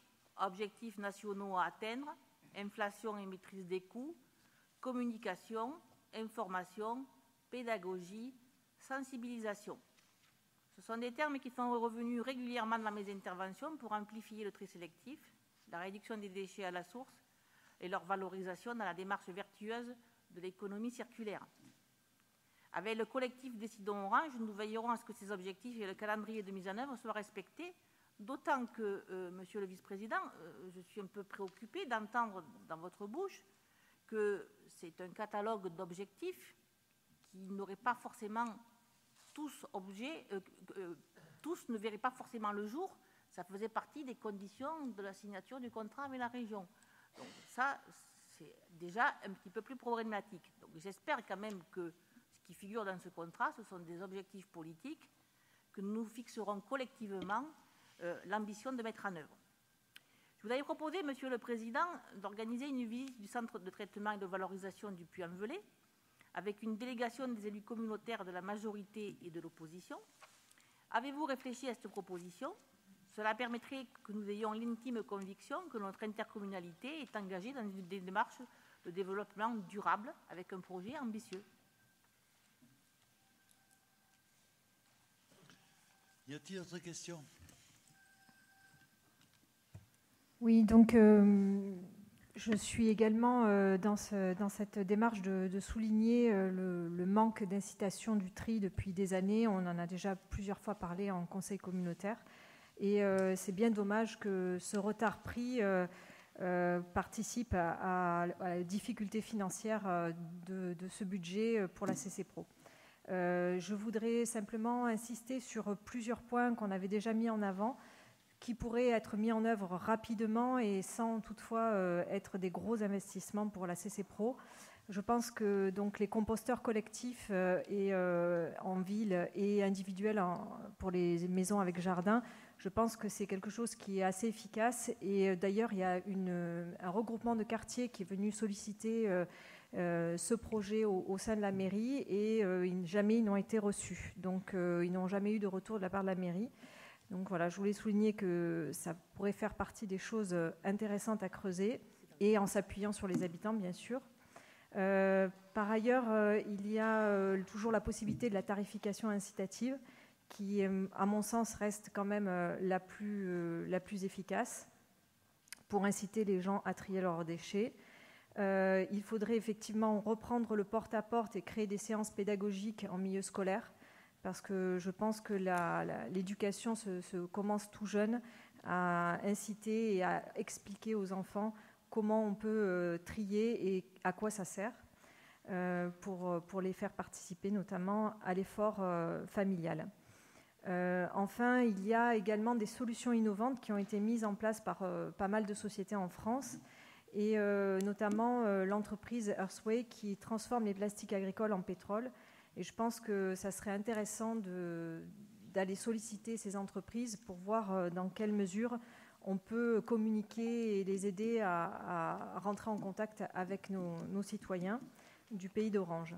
objectifs nationaux à atteindre, inflation et maîtrise des coûts, communication, information, pédagogie, sensibilisation. Ce sont des termes qui sont revenus régulièrement dans mes interventions pour amplifier le tri sélectif, la réduction des déchets à la source et leur valorisation dans la démarche vertueuse de l'économie circulaire. Avec le collectif Décidons Orange, nous veillerons à ce que ces objectifs et le calendrier de mise en œuvre soient respectés, d'autant que, Monsieur le Vice-président, je suis un peu préoccupée d'entendre dans votre bouche que c'est un catalogue d'objectifs qui n'auraient pas forcément tous ne verraient pas forcément le jour. Ça faisait partie des conditions de la signature du contrat avec la région. Donc ça, c'est déjà un petit peu plus problématique. Donc j'espère quand même que ce qui figure dans ce contrat, ce sont des objectifs politiques que nous fixerons collectivement l'ambition de mettre en œuvre. Je vous avais proposé, Monsieur le Président, d'organiser une visite du centre de traitement et de valorisation du Puy-en-Velay avec une délégation des élus communautaires de la majorité et de l'opposition. Avez-vous réfléchi à cette proposition? Cela permettrait que nous ayons l'intime conviction que notre intercommunalité est engagée dans une démarche de développement durable avec un projet ambitieux. Y a-t-il d'autres questions? Oui, donc je suis également dans cette démarche de souligner le manque d'incitation du tri depuis des années. On en a déjà plusieurs fois parlé en conseil communautaire. Et c'est bien dommage que ce retard pris participe à la difficulté financière de ce budget pour la CCPRO. Je voudrais simplement insister sur plusieurs points qu'on avait déjà mis en avant, qui pourraient être mis en œuvre rapidement et sans toutefois être des gros investissements pour la CCPRO. Je pense que donc, les composteurs collectifs en ville et individuels pour les maisons avec jardin, je pense que c'est quelque chose qui est assez efficace. Et d'ailleurs, il y a un regroupement de quartiers qui est venu solliciter ce projet au sein de la mairie et jamais ils n'ont été reçus. Donc, ils n'ont jamais eu de retour de la part de la mairie. Donc voilà, je voulais souligner que ça pourrait faire partie des choses intéressantes à creuser et en s'appuyant sur les habitants, bien sûr. Par ailleurs, il y a toujours la possibilité de la tarification incitative qui, à mon sens, reste quand même la plus efficace pour inciter les gens à trier leurs déchets. Il faudrait effectivement reprendre le porte-à-porte et créer des séances pédagogiques en milieu scolaire, parce que je pense que l'éducation se commence tout jeune à inciter et à expliquer aux enfants comment on peut trier et à quoi ça sert pour les faire participer notamment à l'effort familial. Enfin, il y a également des solutions innovantes qui ont été mises en place par pas mal de sociétés en France et notamment l'entreprise Earthway qui transforme les plastiques agricoles en pétrole. Et je pense que ça serait intéressant d'aller solliciter ces entreprises pour voir dans quelle mesure on peut communiquer et les aider à rentrer en contact avec nos citoyens du pays d'Orange.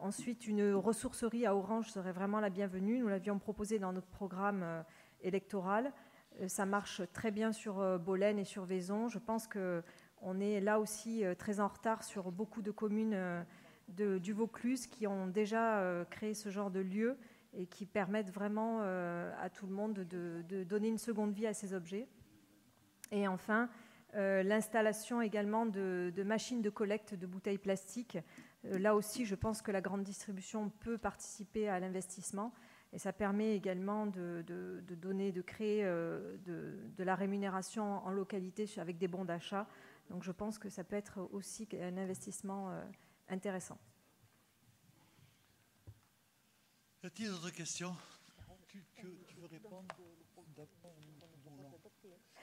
Ensuite, une ressourcerie à Orange serait vraiment la bienvenue. Nous l'avions proposé dans notre programme électoral. Ça marche très bien sur Bolène et sur Vaison. Je pense qu'on est là aussi très en retard sur beaucoup de communes du Vaucluse qui ont déjà créé ce genre de lieu et qui permettent vraiment à tout le monde de donner une seconde vie à ces objets. Et enfin, l'installation également de machines de collecte de bouteilles plastiques. Là aussi, je pense que la grande distribution peut participer à l'investissement et ça permet également de créer de la rémunération en localité avec des bons d'achat. Donc je pense que ça peut être aussi un investissement intéressant. Y a-t-il d'autres questions? Tu veux répondre?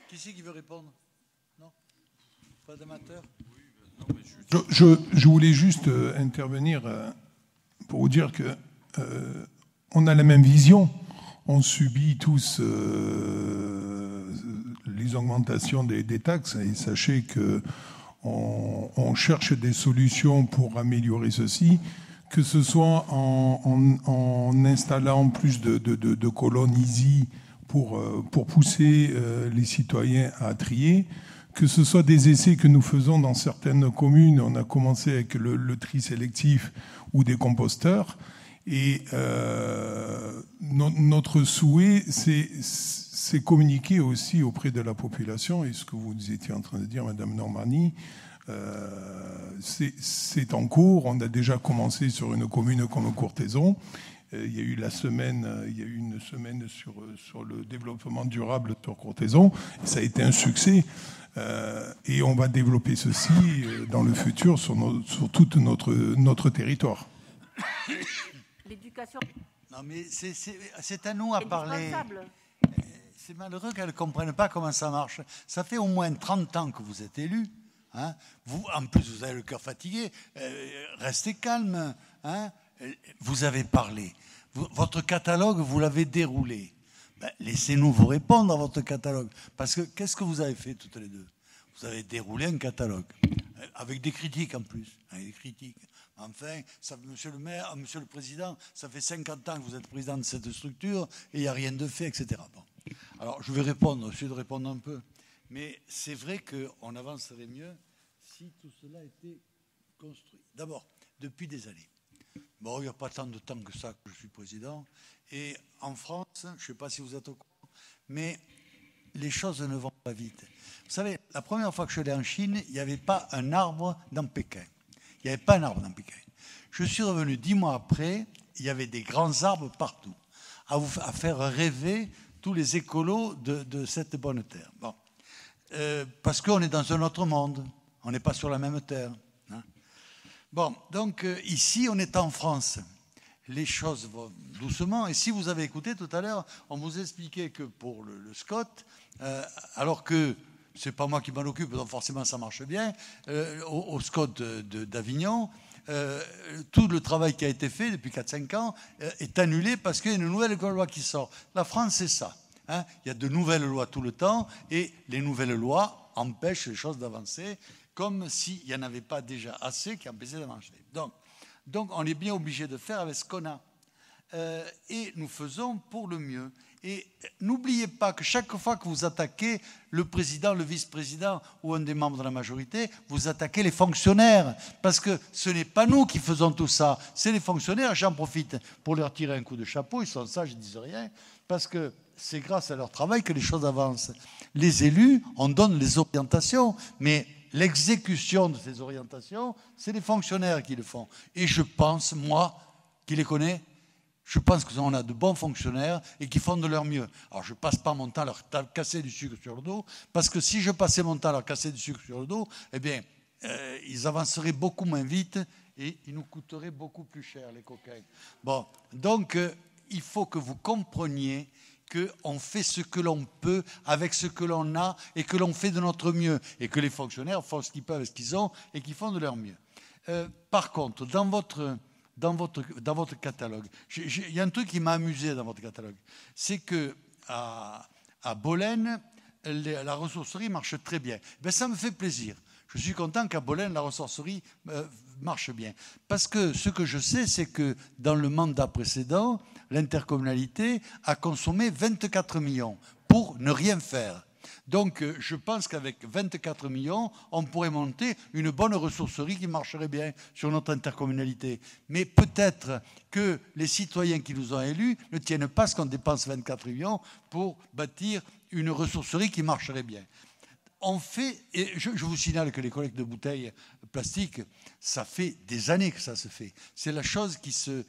Qui c'est qui veut répondre? Non? Pas d'amateur? Je voulais juste intervenir pour vous dire que on a la même vision. On subit tous les augmentations des taxes et sachez qu'on cherche des solutions pour améliorer ceci, que ce soit en installant plus de colonnes EASY pour pousser les citoyens à trier, que ce soit des essais que nous faisons dans certaines communes. On a commencé avec le tri sélectif ou des composteurs. Et notre souhait, c'est communiquer aussi auprès de la population. Et ce que vous étiez en train de dire, Madame Normani, c'est en cours. On a déjà commencé sur une commune comme Courthézon. Il y a eu une semaine sur le développement durable sur Courthézon. Ça a été un succès. Et on va développer ceci dans le futur sur tout notre territoire. L'éducation. Non, mais c'est à nous à parler. C'est malheureux qu'elles ne comprennent pas comment ça marche. Ça fait au moins 30 ans que vous êtes élus. Hein. Vous, en plus, vous avez le cœur fatigué. Restez calme. Hein. Vous avez parlé. Votre catalogue, vous l'avez déroulé. Laissez-nous vous répondre à votre catalogue. Parce que qu'est-ce que vous avez fait toutes les deux? Vous avez déroulé un catalogue. Avec des critiques en plus. Avec des critiques. Enfin, ça, monsieur le maire, monsieur le président, ça fait 50 ans que vous êtes président de cette structure et il n'y a rien de fait, etc. Bon. Alors, je vais essayer de répondre un peu. Mais c'est vrai qu'on avancerait mieux si tout cela était construit. D'abord, depuis des années. Bon, il n'y a pas tant de temps que ça que je suis président. Et en France, je ne sais pas si vous êtes au courant, mais les choses ne vont pas vite. Vous savez, la première fois que je suis allé en Chine, il n'y avait pas un arbre dans Pékin. Il n'y avait pas un arbre dans Pékin. Je suis revenu 10 mois après, il y avait des grands arbres partout, à faire rêver tous les écolos de cette bonne terre. Bon. Parce qu'on est dans un autre monde, on n'est pas sur la même terre. Hein. Bon, donc ici, on est en France. Les choses vont doucement. Et si vous avez écouté tout à l'heure, on vous expliquait que pour le SCOT, alors que c'est pas moi qui m'en occupe, donc forcément ça marche bien, au SCOT d'Avignon, tout le travail qui a été fait depuis 4-5 ans est annulé parce qu'il y a une nouvelle loi qui sort. La France, c'est ça. Hein. Il y a de nouvelles lois tout le temps et les nouvelles lois empêchent les choses d'avancer comme s'il n'y en avait pas déjà assez qui empêchaient d'avancer. Donc, on est bien obligé de faire avec ce qu'on a. Et nous faisons pour le mieux. Et n'oubliez pas que chaque fois que vous attaquez le président, le vice-président ou un des membres de la majorité, vous attaquez les fonctionnaires. Parce que ce n'est pas nous qui faisons tout ça, c'est les fonctionnaires. J'en profite pour leur tirer un coup de chapeau, ils sont sages, ils ne disent rien, parce que c'est grâce à leur travail que les choses avancent. Les élus, on donne les orientations, mais l'exécution de ces orientations, c'est les fonctionnaires qui le font. Et je pense, moi, qui les connais, je pense qu'on a de bons fonctionnaires et qui font de leur mieux. Alors, je ne passe pas mon temps à leur casser du sucre sur le dos, parce que si je passais mon temps à leur casser du sucre sur le dos, eh bien, ils avanceraient beaucoup moins vite et ils nous coûteraient beaucoup plus cher, les coquins. Bon, donc, il faut que vous compreniez qu'on fait ce que l'on peut avec ce que l'on a et que l'on fait de notre mieux et que les fonctionnaires font ce qu'ils peuvent, ce qu'ils ont et qu'ils font de leur mieux. Par contre, dans votre catalogue, il y a un truc qui m'a amusé dans votre catalogue, c'est que à Bolène, la ressourcerie marche très bien. Ben, ça me fait plaisir. Je suis content qu'à Bolène, la ressourcerie marche bien. Parce que ce que je sais, c'est que dans le mandat précédent, l'intercommunalité a consommé 24 millions pour ne rien faire. Donc, je pense qu'avec 24 millions, on pourrait monter une bonne ressourcerie qui marcherait bien sur notre intercommunalité. Mais peut-être que les citoyens qui nous ont élus ne tiennent pas ce qu'on dépense 24 millions pour bâtir une ressourcerie qui marcherait bien. On fait, et je vous signale que les collectes de bouteilles plastiques, ça fait des années que ça se fait. C'est la chose qui se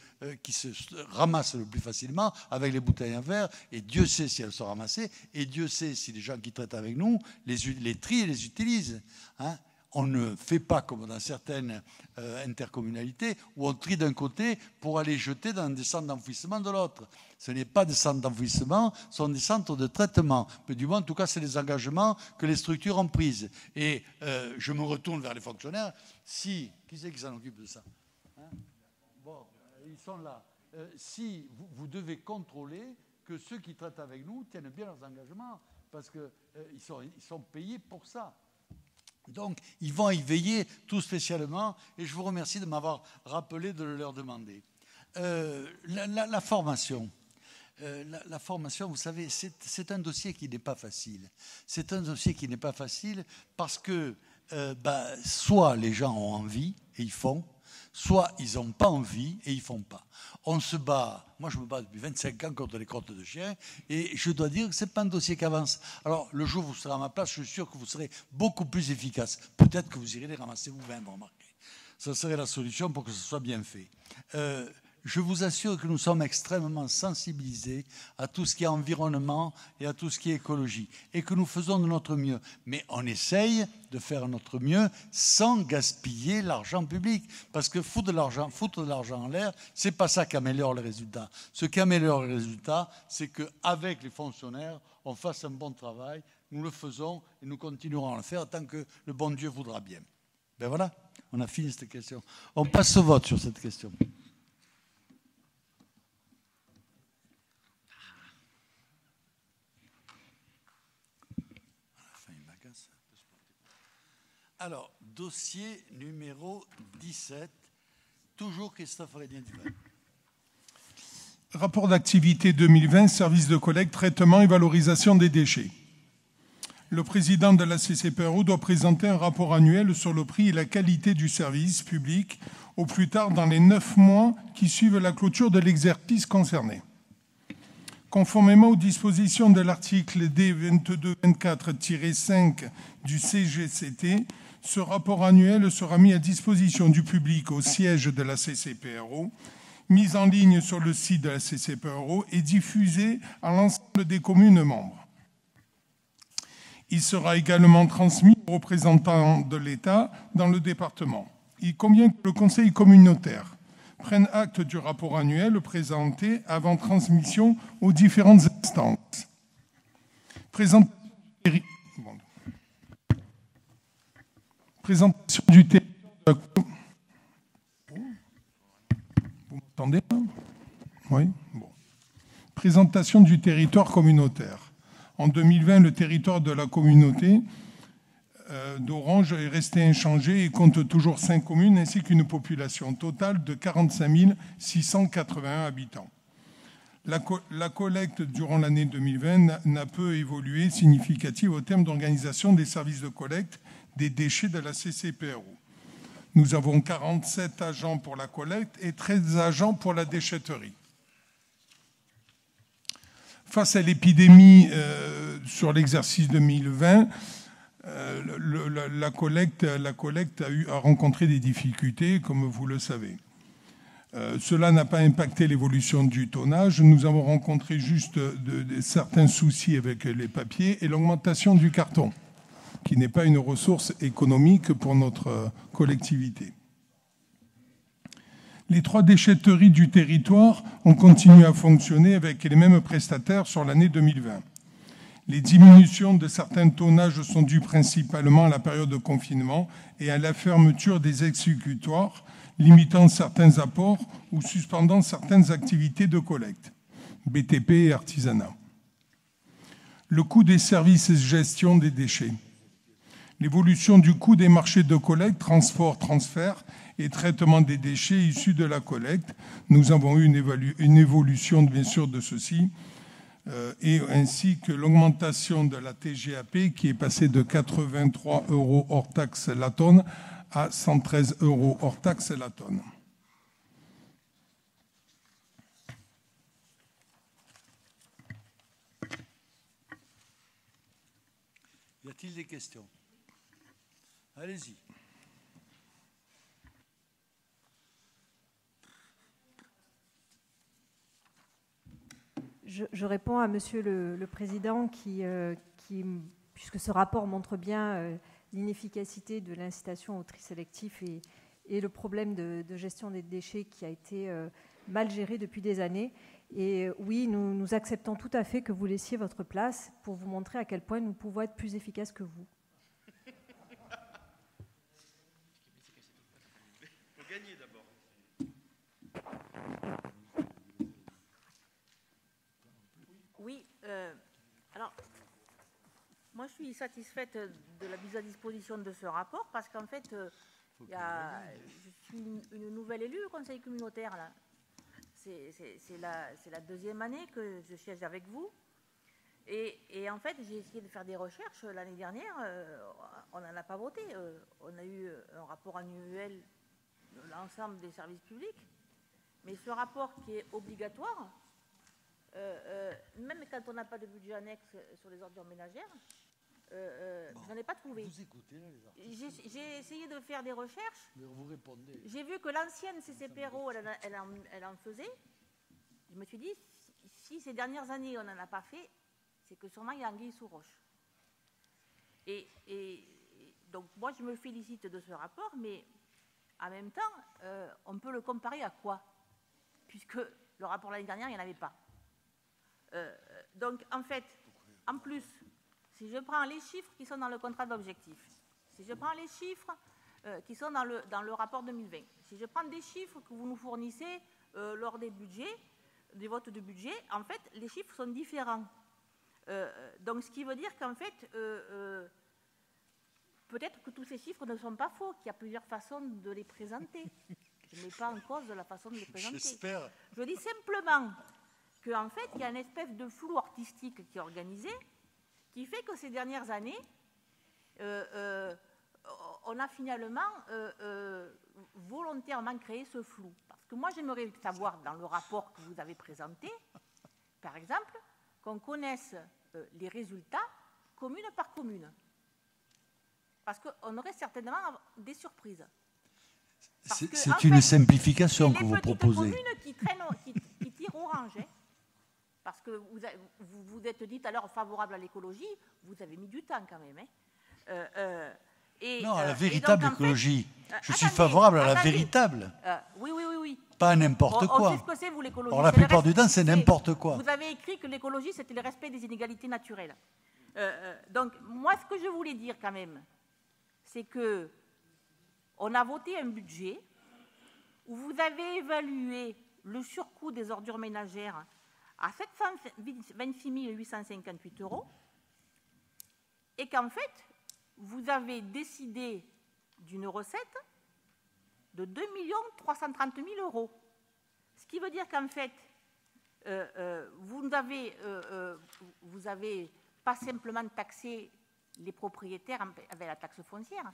ramasse le plus facilement avec les bouteilles en verre, et Dieu sait si elles sont ramassées, et Dieu sait si les gens qui traitent avec nous les trient et les utilisent. Hein. On ne fait pas comme dans certaines intercommunalités où on trie d'un côté pour aller jeter dans des centres d'enfouissement de l'autre. Ce n'est pas des centres d'enfouissement, ce sont des centres de traitement. Mais du moins, en tout cas, c'est les engagements que les structures ont pris. Et je me retourne vers les fonctionnaires. Qui c'est qui s'en occupe de ça, hein? Bon, ils sont là. Si vous devez contrôler que ceux qui traitent avec nous tiennent bien leurs engagements, parce qu'ils sont payés pour ça. Donc, ils vont y veiller tout spécialement, et je vous remercie de m'avoir rappelé de le leur demander. La formation. La formation, vous savez, c'est un dossier qui n'est pas facile. C'est un dossier qui n'est pas facile parce que soit les gens ont envie et ils font, soit ils n'ont pas envie et ils ne font pas. On se bat, moi je me bats depuis 25 ans contre les crottes de chiens, et je dois dire que ce n'est pas un dossier qui avance. Alors le jour où vous serez à ma place, je suis sûr que vous serez beaucoup plus efficace. Peut-être que vous irez les ramasser vous-même, remarquez. Ça serait la solution pour que ce soit bien fait. Je vous assure que nous sommes extrêmement sensibilisés à tout ce qui est environnement et à tout ce qui est écologie, et que nous faisons de notre mieux. Mais on essaye de faire notre mieux sans gaspiller l'argent public. Parce que foutre de l'argent en l'air, c'est pas ça qui améliore les résultats. Ce qui améliore les résultats, c'est qu'avec les fonctionnaires, on fasse un bon travail. Nous le faisons et nous continuerons à le faire tant que le bon Dieu voudra bien. Ben voilà, on a fini cette question. On passe au vote sur cette question. Alors, dossier numéro 17, toujours Christophe Rédien-Duval. Rapport d'activité 2020, service de collecte, traitement et valorisation des déchets. Le président de la CCPRO doit présenter un rapport annuel sur le prix et la qualité du service public au plus tard dans les 9 mois qui suivent la clôture de l'exercice concerné. Conformément aux dispositions de l'article D2224-5 du CGCT, ce rapport annuel sera mis à disposition du public au siège de la CCPRO, mis en ligne sur le site de la CCPRO et diffusé à l'ensemble des communes membres. Il sera également transmis aux représentants de l'État dans le département. Il convient que le Conseil communautaire prenne acte du rapport annuel présenté avant transmission aux différentes instances. Présentation du territoire. Vous m'entendez? Oui. Bon. Présentation du territoire communautaire. En 2020, le territoire de la communauté d'Orange est resté inchangé et compte toujours 5 communes ainsi qu'une population totale de 45 681 habitants. La collecte durant l'année 2020 n'a peu évolué significative au terme d'organisation des services de collecte des déchets de la CCPRO. Nous avons 47 agents pour la collecte et 13 agents pour la déchetterie. Face à l'épidémie sur l'exercice 2020, la collecte a rencontré des difficultés, comme vous le savez. Cela n'a pas impacté l'évolution du tonnage. Nous avons rencontré juste certains soucis avec les papiers et l'augmentation du carton, qui n'est pas une ressource économique pour notre collectivité. Les 3 déchetteries du territoire ont continué à fonctionner avec les mêmes prestataires sur l'année 2020. Les diminutions de certains tonnages sont dues principalement à la période de confinement et à la fermeture des exécutoires, limitant certains apports ou suspendant certaines activités de collecte, BTP et artisanat. Le coût des services et gestion des déchets. L'évolution du coût des marchés de collecte, transport, transfert et traitement des déchets issus de la collecte. Nous avons eu une évolution, bien sûr, de ceci, et ainsi que l'augmentation de la TGAP qui est passée de 83 € hors taxe la tonne à 113 € hors taxe la tonne. Y a-t-il des questions? Allez-y. Je réponds à Monsieur le Président qui, puisque ce rapport montre bien l'inefficacité de l'incitation au tri sélectif et le problème de gestion des déchets qui a été mal géré depuis des années. Et oui, nous acceptons tout à fait que vous laissiez votre place pour vous montrer à quel point nous pouvons être plus efficaces que vous. Faut gagner d'abord. Oui, alors, moi je suis satisfaite de la mise à disposition de ce rapport parce qu'en fait, je suis une nouvelle élue au conseil communautaire. Là. C'est la deuxième année que je siège avec vous. Et en fait, j'ai essayé de faire des recherches l'année dernière. On n'en a pas voté. On a eu un rapport annuel de l'ensemble des services publics. Mais ce rapport qui est obligatoire, même quand on n'a pas de budget annexe sur les ordures ménagères, j'en ai pas trouvé. Vous écoutez là, les artistes. J'ai essayé de faire des recherches. Mais vous répondez. J'ai vu que l'ancienne CCPRO, elle en faisait. Je me suis dit, si ces dernières années on n'en a pas fait, c'est que sûrement il y a anguille sous roche. Et donc moi je me félicite de ce rapport, mais en même temps, on peut le comparer à quoi? Puisque le rapport l'année dernière, il n'y en avait pas. Donc en fait, en plus, si je prends les chiffres qui sont dans le contrat d'objectif, si je prends les chiffres qui sont dans le rapport 2020, si je prends des chiffres que vous nous fournissez lors des budgets, des votes de budget, en fait, les chiffres sont différents. Donc ce qui veut dire qu'en fait, peut-être que tous ces chiffres ne sont pas faux, qu'il y a plusieurs façons de les présenter. Je ne mets pas en cause la façon de les présenter. J'espère. Je dis simplement qu'en fait, il y a une espèce de flou artistique qui est organisé, qui fait que ces dernières années, on a finalement volontairement créé ce flou. Parce que moi, j'aimerais savoir, dans le rapport que vous avez présenté, par exemple, qu'on connaisse les résultats commune par commune. Parce qu'on aurait certainement des surprises. C'est une simplification que vous proposez. Les petites communes qui tirent orange, hein, parce que vous vous êtes dit alors favorable à l'écologie, vous avez mis du temps quand même. Hein. Non, à la véritable écologie. Je suis favorable à la véritable. Oui. Pas n'importe quoi. On sait ce que c'est, vous, l'écologie. Or, la plupart du temps, c'est n'importe quoi. Vous avez écrit que l'écologie, c'était le respect des inégalités naturelles. Donc, moi, ce que je voulais dire quand même, c'est que on a voté un budget où vous avez évalué le surcoût des ordures ménagères à 726 858 € et qu'en fait, vous avez décidé d'une recette de 2 330 000 €. Ce qui veut dire qu'en fait, vous avez pas simplement taxé les propriétaires avec la taxe foncière.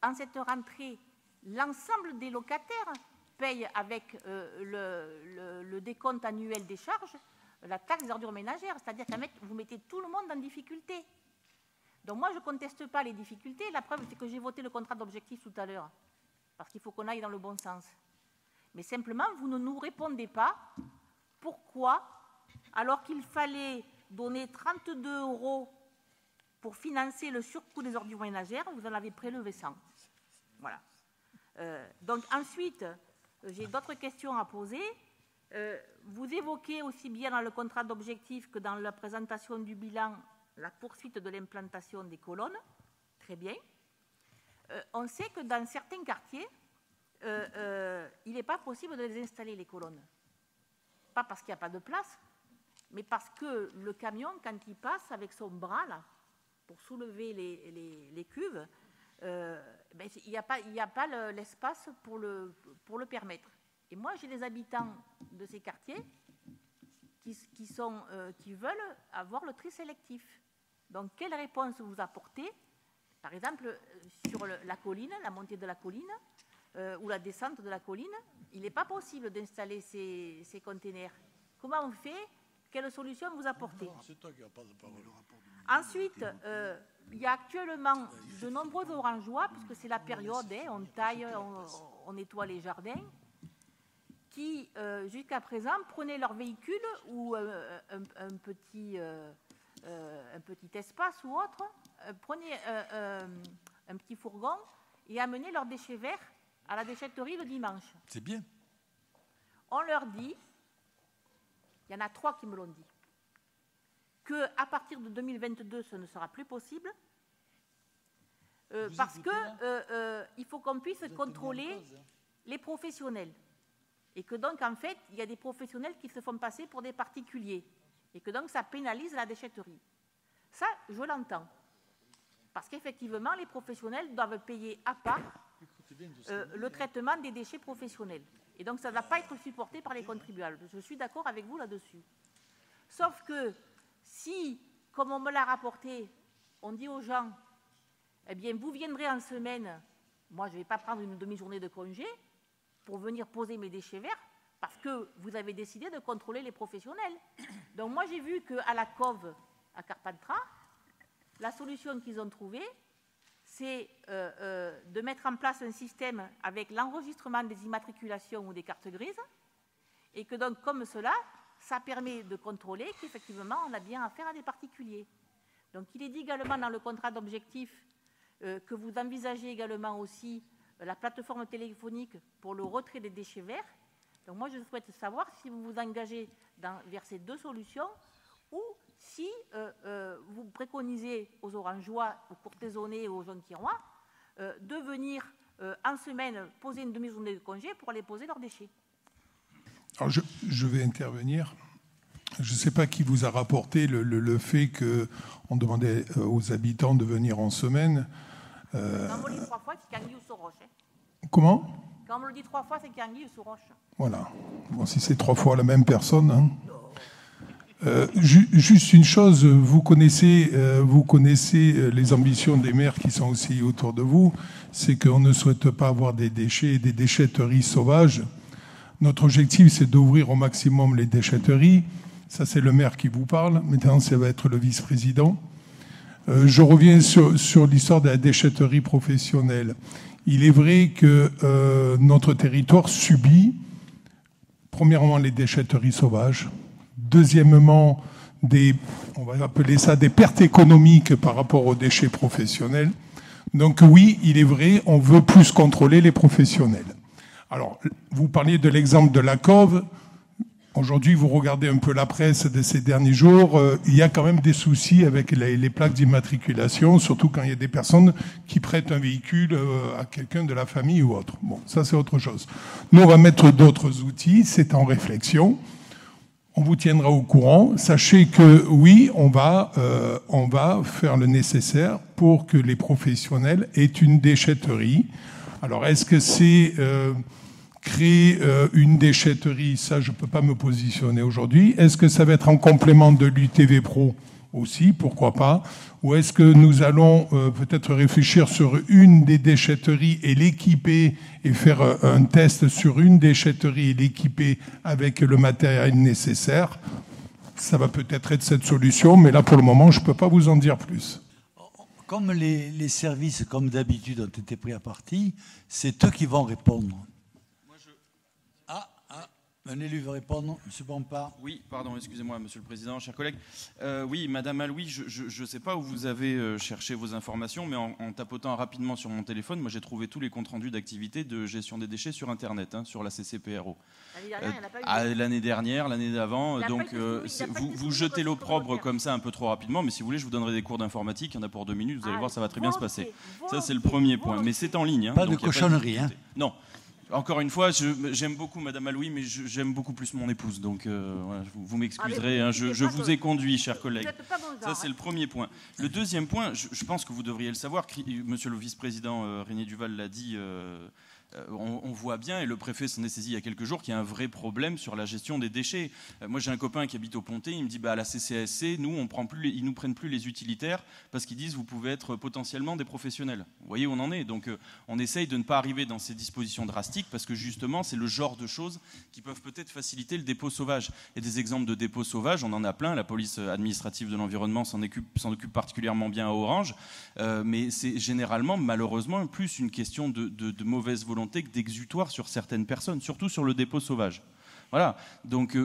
En cette rentrée, l'ensemble des locataires payent avec le décompte annuel des charges la taxe des ordures ménagères. C'est-à-dire que vous mettez tout le monde en difficulté. Donc moi, je ne conteste pas les difficultés. La preuve, c'est que j'ai voté le contrat d'objectif tout à l'heure. Parce qu'il faut qu'on aille dans le bon sens. Mais simplement, vous ne nous répondez pas pourquoi, alors qu'il fallait donner 32 € pour financer le surcoût des ordures ménagères, vous en avez prélevé 100. Voilà. Donc ensuite, j'ai d'autres questions à poser. Vous évoquez aussi bien dans le contrat d'objectif que dans la présentation du bilan la poursuite de l'implantation des colonnes. Très bien. On sait que dans certains quartiers, il n'est pas possible de les installer, les colonnes. Pas parce qu'il n'y a pas de place, mais parce que le camion, quand il passe avec son bras, là, pour soulever les cuves, il n'y a pas l'espace pour le permettre. Et moi, j'ai des habitants de ces quartiers qui veulent avoir le tri sélectif. Donc, quelle réponse vous apportez? Par exemple, sur la colline, la montée de la colline ou la descente de la colline, il n'est pas possible d'installer ces containers. Comment on fait? Quelle solution vous apportez? C'est toi qui n'as pas de parole. Ensuite, il y a actuellement de nombreux orangeois, puisque c'est la période, on taille, on nettoie les jardins, qui, jusqu'à présent, prenaient leur véhicule ou un petit espace ou autre, prenaient un petit fourgon et amenaient leurs déchets verts à la déchetterie le dimanche. C'est bien. On leur dit, il y en a 3 qui me l'ont dit, qu'à partir de 2022, ce ne sera plus possible, parce qu'il faut qu'on puisse contrôler les professionnels. Et que donc, en fait, il y a des professionnels qui se font passer pour des particuliers. Et que donc, ça pénalise la déchetterie. Ça, je l'entends. Parce qu'effectivement, les professionnels doivent payer à part le traitement des déchets professionnels. Et donc, ça ne va pas être supporté par les contribuables. Je suis d'accord avec vous là-dessus. Sauf que si, comme on me l'a rapporté, on dit aux gens, eh bien, vous viendrez en semaine, moi, je ne vais pas prendre une demi-journée de congé pour venir poser mes déchets verts, parce que vous avez décidé de contrôler les professionnels. Donc, moi, j'ai vu qu'à la COV, à Carpentras, la solution qu'ils ont trouvée, c'est de mettre en place un système avec l'enregistrement des immatriculations ou des cartes grises, et que donc, comme cela, ça permet de contrôler qu'effectivement, on a bien affaire à des particuliers. Donc, il est dit également dans le contrat d'objectif que vous envisagez également aussi la plateforme téléphonique pour le retrait des déchets verts. Donc, moi, je souhaite savoir si vous vous engagez vers ces 2 solutions ou si vous préconisez aux Orangeois, aux Courtaisonnais ou aux Jonquiérois de venir en semaine poser une demi-journée de congé pour aller poser leurs déchets. Alors je vais intervenir. Je ne sais pas qui vous a rapporté le fait qu'on demandait aux habitants de venir en semaine. Quand on me le dit 3 fois, c'est Canguille ou Soroche. Comment? Quand on me le dit 3 fois, c'est Canguille ou Soroche. Voilà. Bon, si c'est 3 fois la même personne. Hein. Juste une chose, vous connaissez les ambitions des maires qui sont aussi autour de vous, c'est qu'on ne souhaite pas avoir des déchets et des déchetteries sauvages. Notre objectif, c'est d'ouvrir au maximum les déchetteries. Ça, c'est le maire qui vous parle. Maintenant, ça va être le vice-président. Je reviens sur l'histoire de la déchetterie professionnelle. Il est vrai que notre territoire subit, premièrement, les déchetteries sauvages. Deuxièmement, on va appeler ça des pertes économiques par rapport aux déchets professionnels. Donc oui, il est vrai, on veut plus contrôler les professionnels. Alors, vous parliez de l'exemple de la COV. Aujourd'hui, vous regardez un peu la presse de ces derniers jours, il y a quand même des soucis avec les plaques d'immatriculation, surtout quand il y a des personnes qui prêtent un véhicule à quelqu'un de la famille ou autre. Bon, ça c'est autre chose. Nous, on va mettre d'autres outils, c'est en réflexion. On vous tiendra au courant. Sachez que oui, on va faire le nécessaire pour que les professionnels aient une déchetterie. Alors, est-ce que c'est créer une déchetterie? Ça, je ne peux pas me positionner aujourd'hui. Est-ce que ça va être en complément de l'UTV Pro aussi? Pourquoi pas? Ou est-ce que nous allons peut-être réfléchir sur une des déchetteries et l'équiper et faire un test sur une déchetterie et l'équiper avec le matériel nécessaire? Ça va peut-être être cette solution, mais là, pour le moment, je ne peux pas vous en dire plus. Comme les services, comme d'habitude, ont été pris à partie, c'est eux qui vont répondre. Un élu veut répondre. M. Bompard. Oui, pardon, excusez-moi, Monsieur le Président, chers collègues. Oui, Madame Alouis, je ne sais pas où vous avez cherché vos informations, mais en tapotant rapidement sur mon téléphone, moi j'ai trouvé tous les comptes rendus d'activité de gestion des déchets sur Internet, sur la CCPRO. L'année dernière, il n'y en a pas eu. L'année dernière, l'année d'avant. Donc vous jetez l'opprobre comme ça un peu trop rapidement, mais si vous voulez, je vous donnerai des cours d'informatique. Il y en a pour 2 minutes, vous allez voir, ça va très bien se passer. Ça, c'est le premier point. Mais c'est en ligne. Pas de cochonnerie. Non. Encore une fois, j'aime beaucoup Madame Alouis, mais j'aime beaucoup plus mon épouse. Donc, voilà, vous m'excuserez. Je vous ai conduit, chers collègues. Ça, c'est le premier point. Le deuxième point, je pense que vous devriez le savoir. Monsieur le vice-président Régnier Duval l'a dit. On voit bien, et le préfet s'en est saisi il y a quelques jours, qu'il y a un vrai problème sur la gestion des déchets. Moi, j'ai un copain qui habite au Pontet, il me dit à la CCASC, nous, ils nous prennent plus les utilitaires parce qu'ils disent vous pouvez être potentiellement des professionnels. Vous voyez où on en est. Donc, on essaye de ne pas arriver dans ces dispositions drastiques parce que justement, c'est le genre de choses qui peuvent peut-être faciliter le dépôt sauvage. Et des exemples de dépôts sauvages, on en a plein. La police administrative de l'environnement s'en occupe particulièrement bien à Orange, mais c'est généralement, malheureusement, plus une question de mauvaise volonté que d'exutoire sur certaines personnes, surtout sur le dépôt sauvage. Voilà, donc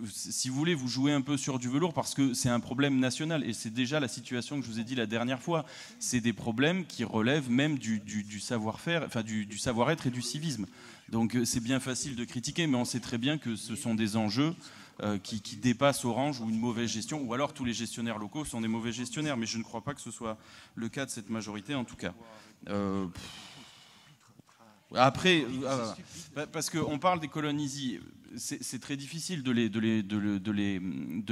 si vous voulez, vous jouez un peu sur du velours parce que c'est un problème national et c'est déjà la situation que je vous ai dit la dernière fois. C'est des problèmes qui relèvent même du savoir-faire, enfin du savoir-être et du civisme. Donc c'est bien facile de critiquer, mais on sait très bien que ce sont des enjeux qui dépassent Orange ou une mauvaise gestion, ou alors tous les gestionnaires locaux sont des mauvais gestionnaires, mais je ne crois pas que ce soit le cas de cette majorité en tout cas. Après, parce qu'on parle des colonnes easy, c'est très difficile de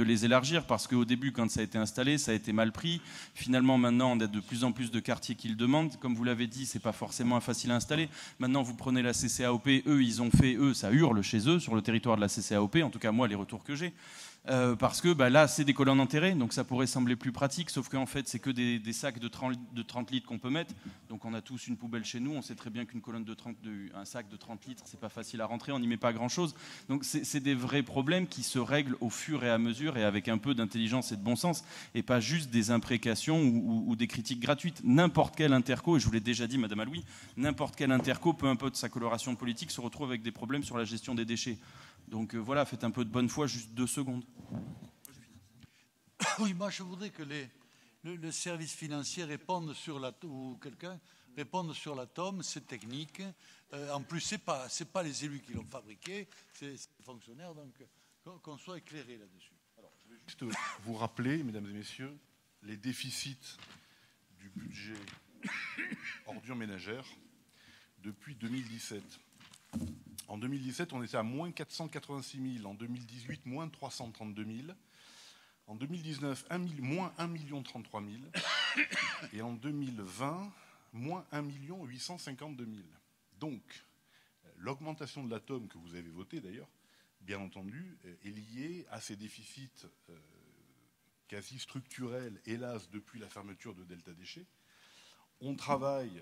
les élargir parce qu'au début, quand ça a été installé, ça a été mal pris. Finalement, maintenant, on a de plus en plus de quartiers qui le demandent. Comme vous l'avez dit, c'est pas forcément facile à installer. Maintenant, vous prenez la CCAOP, ça hurle chez eux sur le territoire de la CCAOP. En tout cas, moi, les retours que j'ai. Parce que là, c'est des colonnes enterrées, donc ça pourrait sembler plus pratique, sauf qu'en fait, c'est que des sacs de 30 litres qu'on peut mettre. Donc on a tous une poubelle chez nous, on sait très bien qu'une colonne un sac de 30 litres, c'est pas facile à rentrer, on n'y met pas grand-chose. Donc c'est des vrais problèmes qui se règlent au fur et à mesure et avec un peu d'intelligence et de bon sens, et pas juste des imprécations ou des critiques gratuites. N'importe quel interco, et je vous l'ai déjà dit, Madame Alouis, n'importe quel interco, peu importe sa coloration politique, se retrouve avec des problèmes sur la gestion des déchets. Donc voilà, faites un peu de bonne foi, juste 2 secondes. Oui, moi je voudrais que le service financier réponde sur ou quelqu'un réponde sur l'atome, c'est technique. En plus, c'est pas les élus qui l'ont fabriqué, c'est les fonctionnaires, donc qu'on soit éclairé là-dessus. Alors, je vais juste vous rappeler, mesdames et messieurs, les déficits du budget ordures ménagères depuis 2017. En 2017, on était à moins 486 000. En 2018, moins 332 000. En 2019, moins 1 33 000. Et en 2020, moins 1 852 000. Donc, l'augmentation de l'atome que vous avez votée d'ailleurs, bien entendu, est liée à ces déficits quasi structurels, hélas, depuis la fermeture de Delta Déchets. On travaille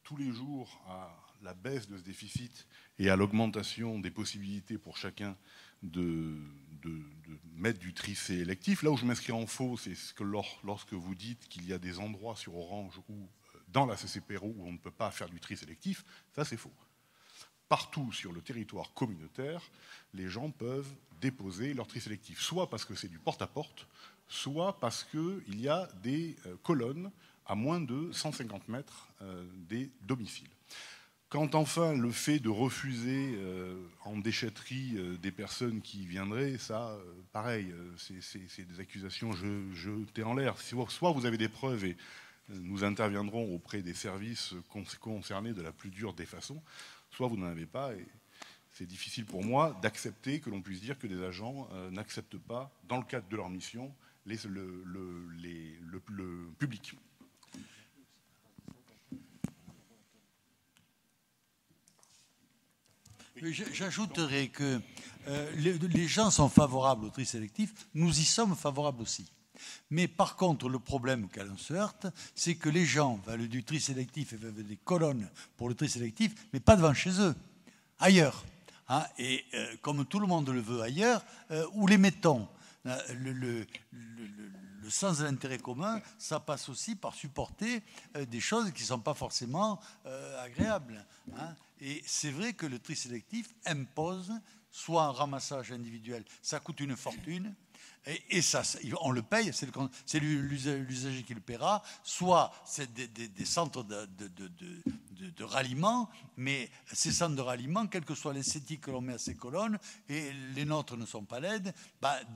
tous les jours à la baisse de ce déficit et à l'augmentation des possibilités pour chacun de mettre du tri sélectif. Là où je m'inscris en faux, c'est que lorsque vous dites qu'il y a des endroits sur Orange ou dans la CCPRO où on ne peut pas faire du tri sélectif, ça c'est faux. Partout sur le territoire communautaire, les gens peuvent déposer leur tri sélectif, soit parce que c'est du porte-à-porte, soit parce qu'il y a des colonnes à moins de 150 mètres des domiciles. Quant enfin le fait de refuser en déchetterie des personnes qui viendraient, ça, pareil, c'est des accusations jetées en l'air. Soit vous avez des preuves et nous interviendrons auprès des services concernés de la plus dure des façons, soit vous n'en avez pas et c'est difficile pour moi d'accepter que l'on puisse dire que des agents n'acceptent pas, dans le cadre de leur mission, le public. J'ajouterais que les gens sont favorables au tri sélectif, nous y sommes favorables aussi. Mais par contre, le problème auquel on se heurte, c'est que les gens veulent du tri sélectif et veulent des colonnes pour le tri sélectif, mais pas devant chez eux, ailleurs. Et comme tout le monde le veut ailleurs, où les mettons ? Le le sens de l'intérêt commun, ça passe aussi par supporter des choses qui ne sont pas forcément agréables. Hein. Et c'est vrai que le tri sélectif impose soit un ramassage individuel, ça coûte une fortune, et ça, on le paye, c'est l'usager qui le paiera, soit c'est des centres de ralliement, mais ces centres de ralliement, quelle que soit l'esthétique que l'on met à ces colonnes, et les nôtres ne sont pas laides,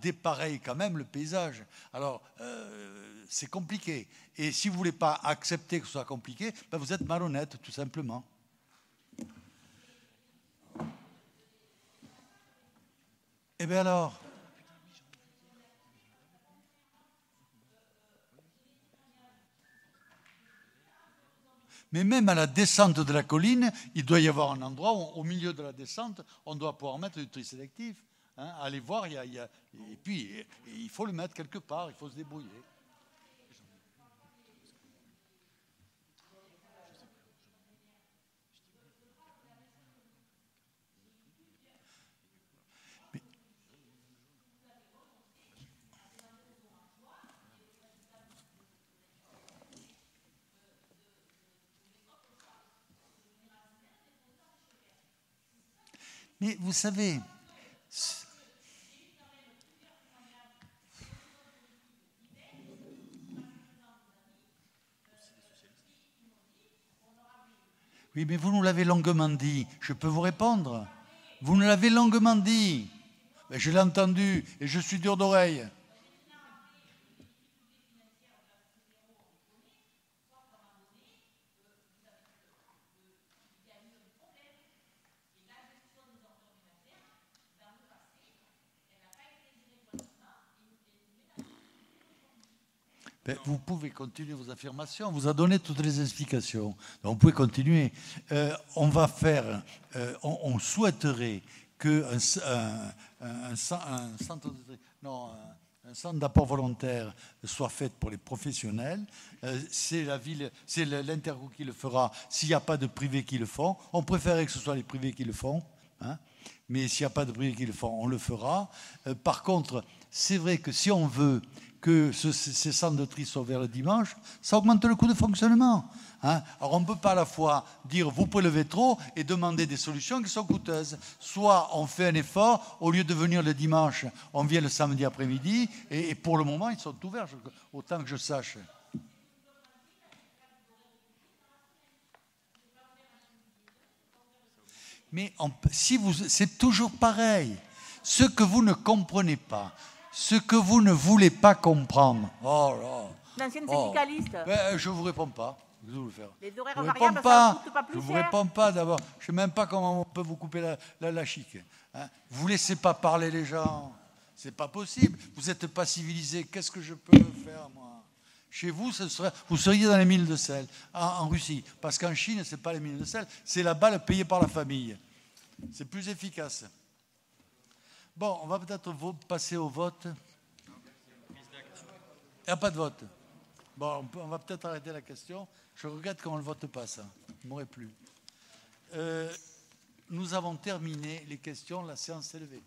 dépareillent quand même le paysage. Alors, c'est compliqué. Et si vous ne voulez pas accepter que ce soit compliqué, vous êtes malhonnête, tout simplement. Eh bien alors, mais même à la descente de la colline, il doit y avoir un endroit où, au milieu de la descente, on doit pouvoir mettre du tri sélectif. Hein, allez voir, et puis il faut le mettre quelque part, il faut se débrouiller. Mais vous savez, oui, mais vous nous l'avez longuement dit. Je peux vous répondre. Vous nous l'avez longuement dit. Mais je l'ai entendu et je suis dur d'oreille. Vous pouvez continuer vos affirmations. On vous a donné toutes les explications. Donc vous pouvez continuer. On va faire. On souhaiterait qu'un centre d'apport volontaire soit fait pour les professionnels. C'est la ville, c'est l'Interco qui le fera. S'il n'y a pas de privés qui le font, on préférerait que ce soit les privés qui le font. Hein, mais s'il n'y a pas de privés qui le font, on le fera. Par contre, c'est vrai que si on veut que ces centres de tri soient ouverts le dimanche, ça augmente le coût de fonctionnement. Hein. Alors on ne peut pas à la fois dire vous prélevez trop et demander des solutions qui sont coûteuses. Soit on fait un effort, au lieu de venir le dimanche, on vient le samedi après-midi, et pour le moment ils sont ouverts, autant que je sache. Mais c'est toujours pareil. Ce que vous ne comprenez pas, ce que vous ne voulez pas comprendre. Oh là. L'ancienne syndicaliste. Je ne vous réponds pas. Je vais vous le faire. Les horaires je variables, ça ne coûte pas plus cher. Je ne vous réponds pas d'abord. Je ne sais même pas comment on peut vous couper la chic. Hein, vous ne laissez pas parler les gens. Ce n'est pas possible. Vous n'êtes pas civilisé. Qu'est-ce que je peux faire, moi? Chez vous, vous seriez dans les mines de sel, en Russie. Parce qu'en Chine, ce n'est pas les mines de sel, c'est la balle payée par la famille. C'est plus efficace. Bon, on va peut-être passer au vote. Il n'y a pas de vote. Bon, on va peut-être arrêter la question. Je regrette qu'on ne le vote pas, ça. Il ne m'aurait plu. Nous avons terminé les questions. La séance est levée.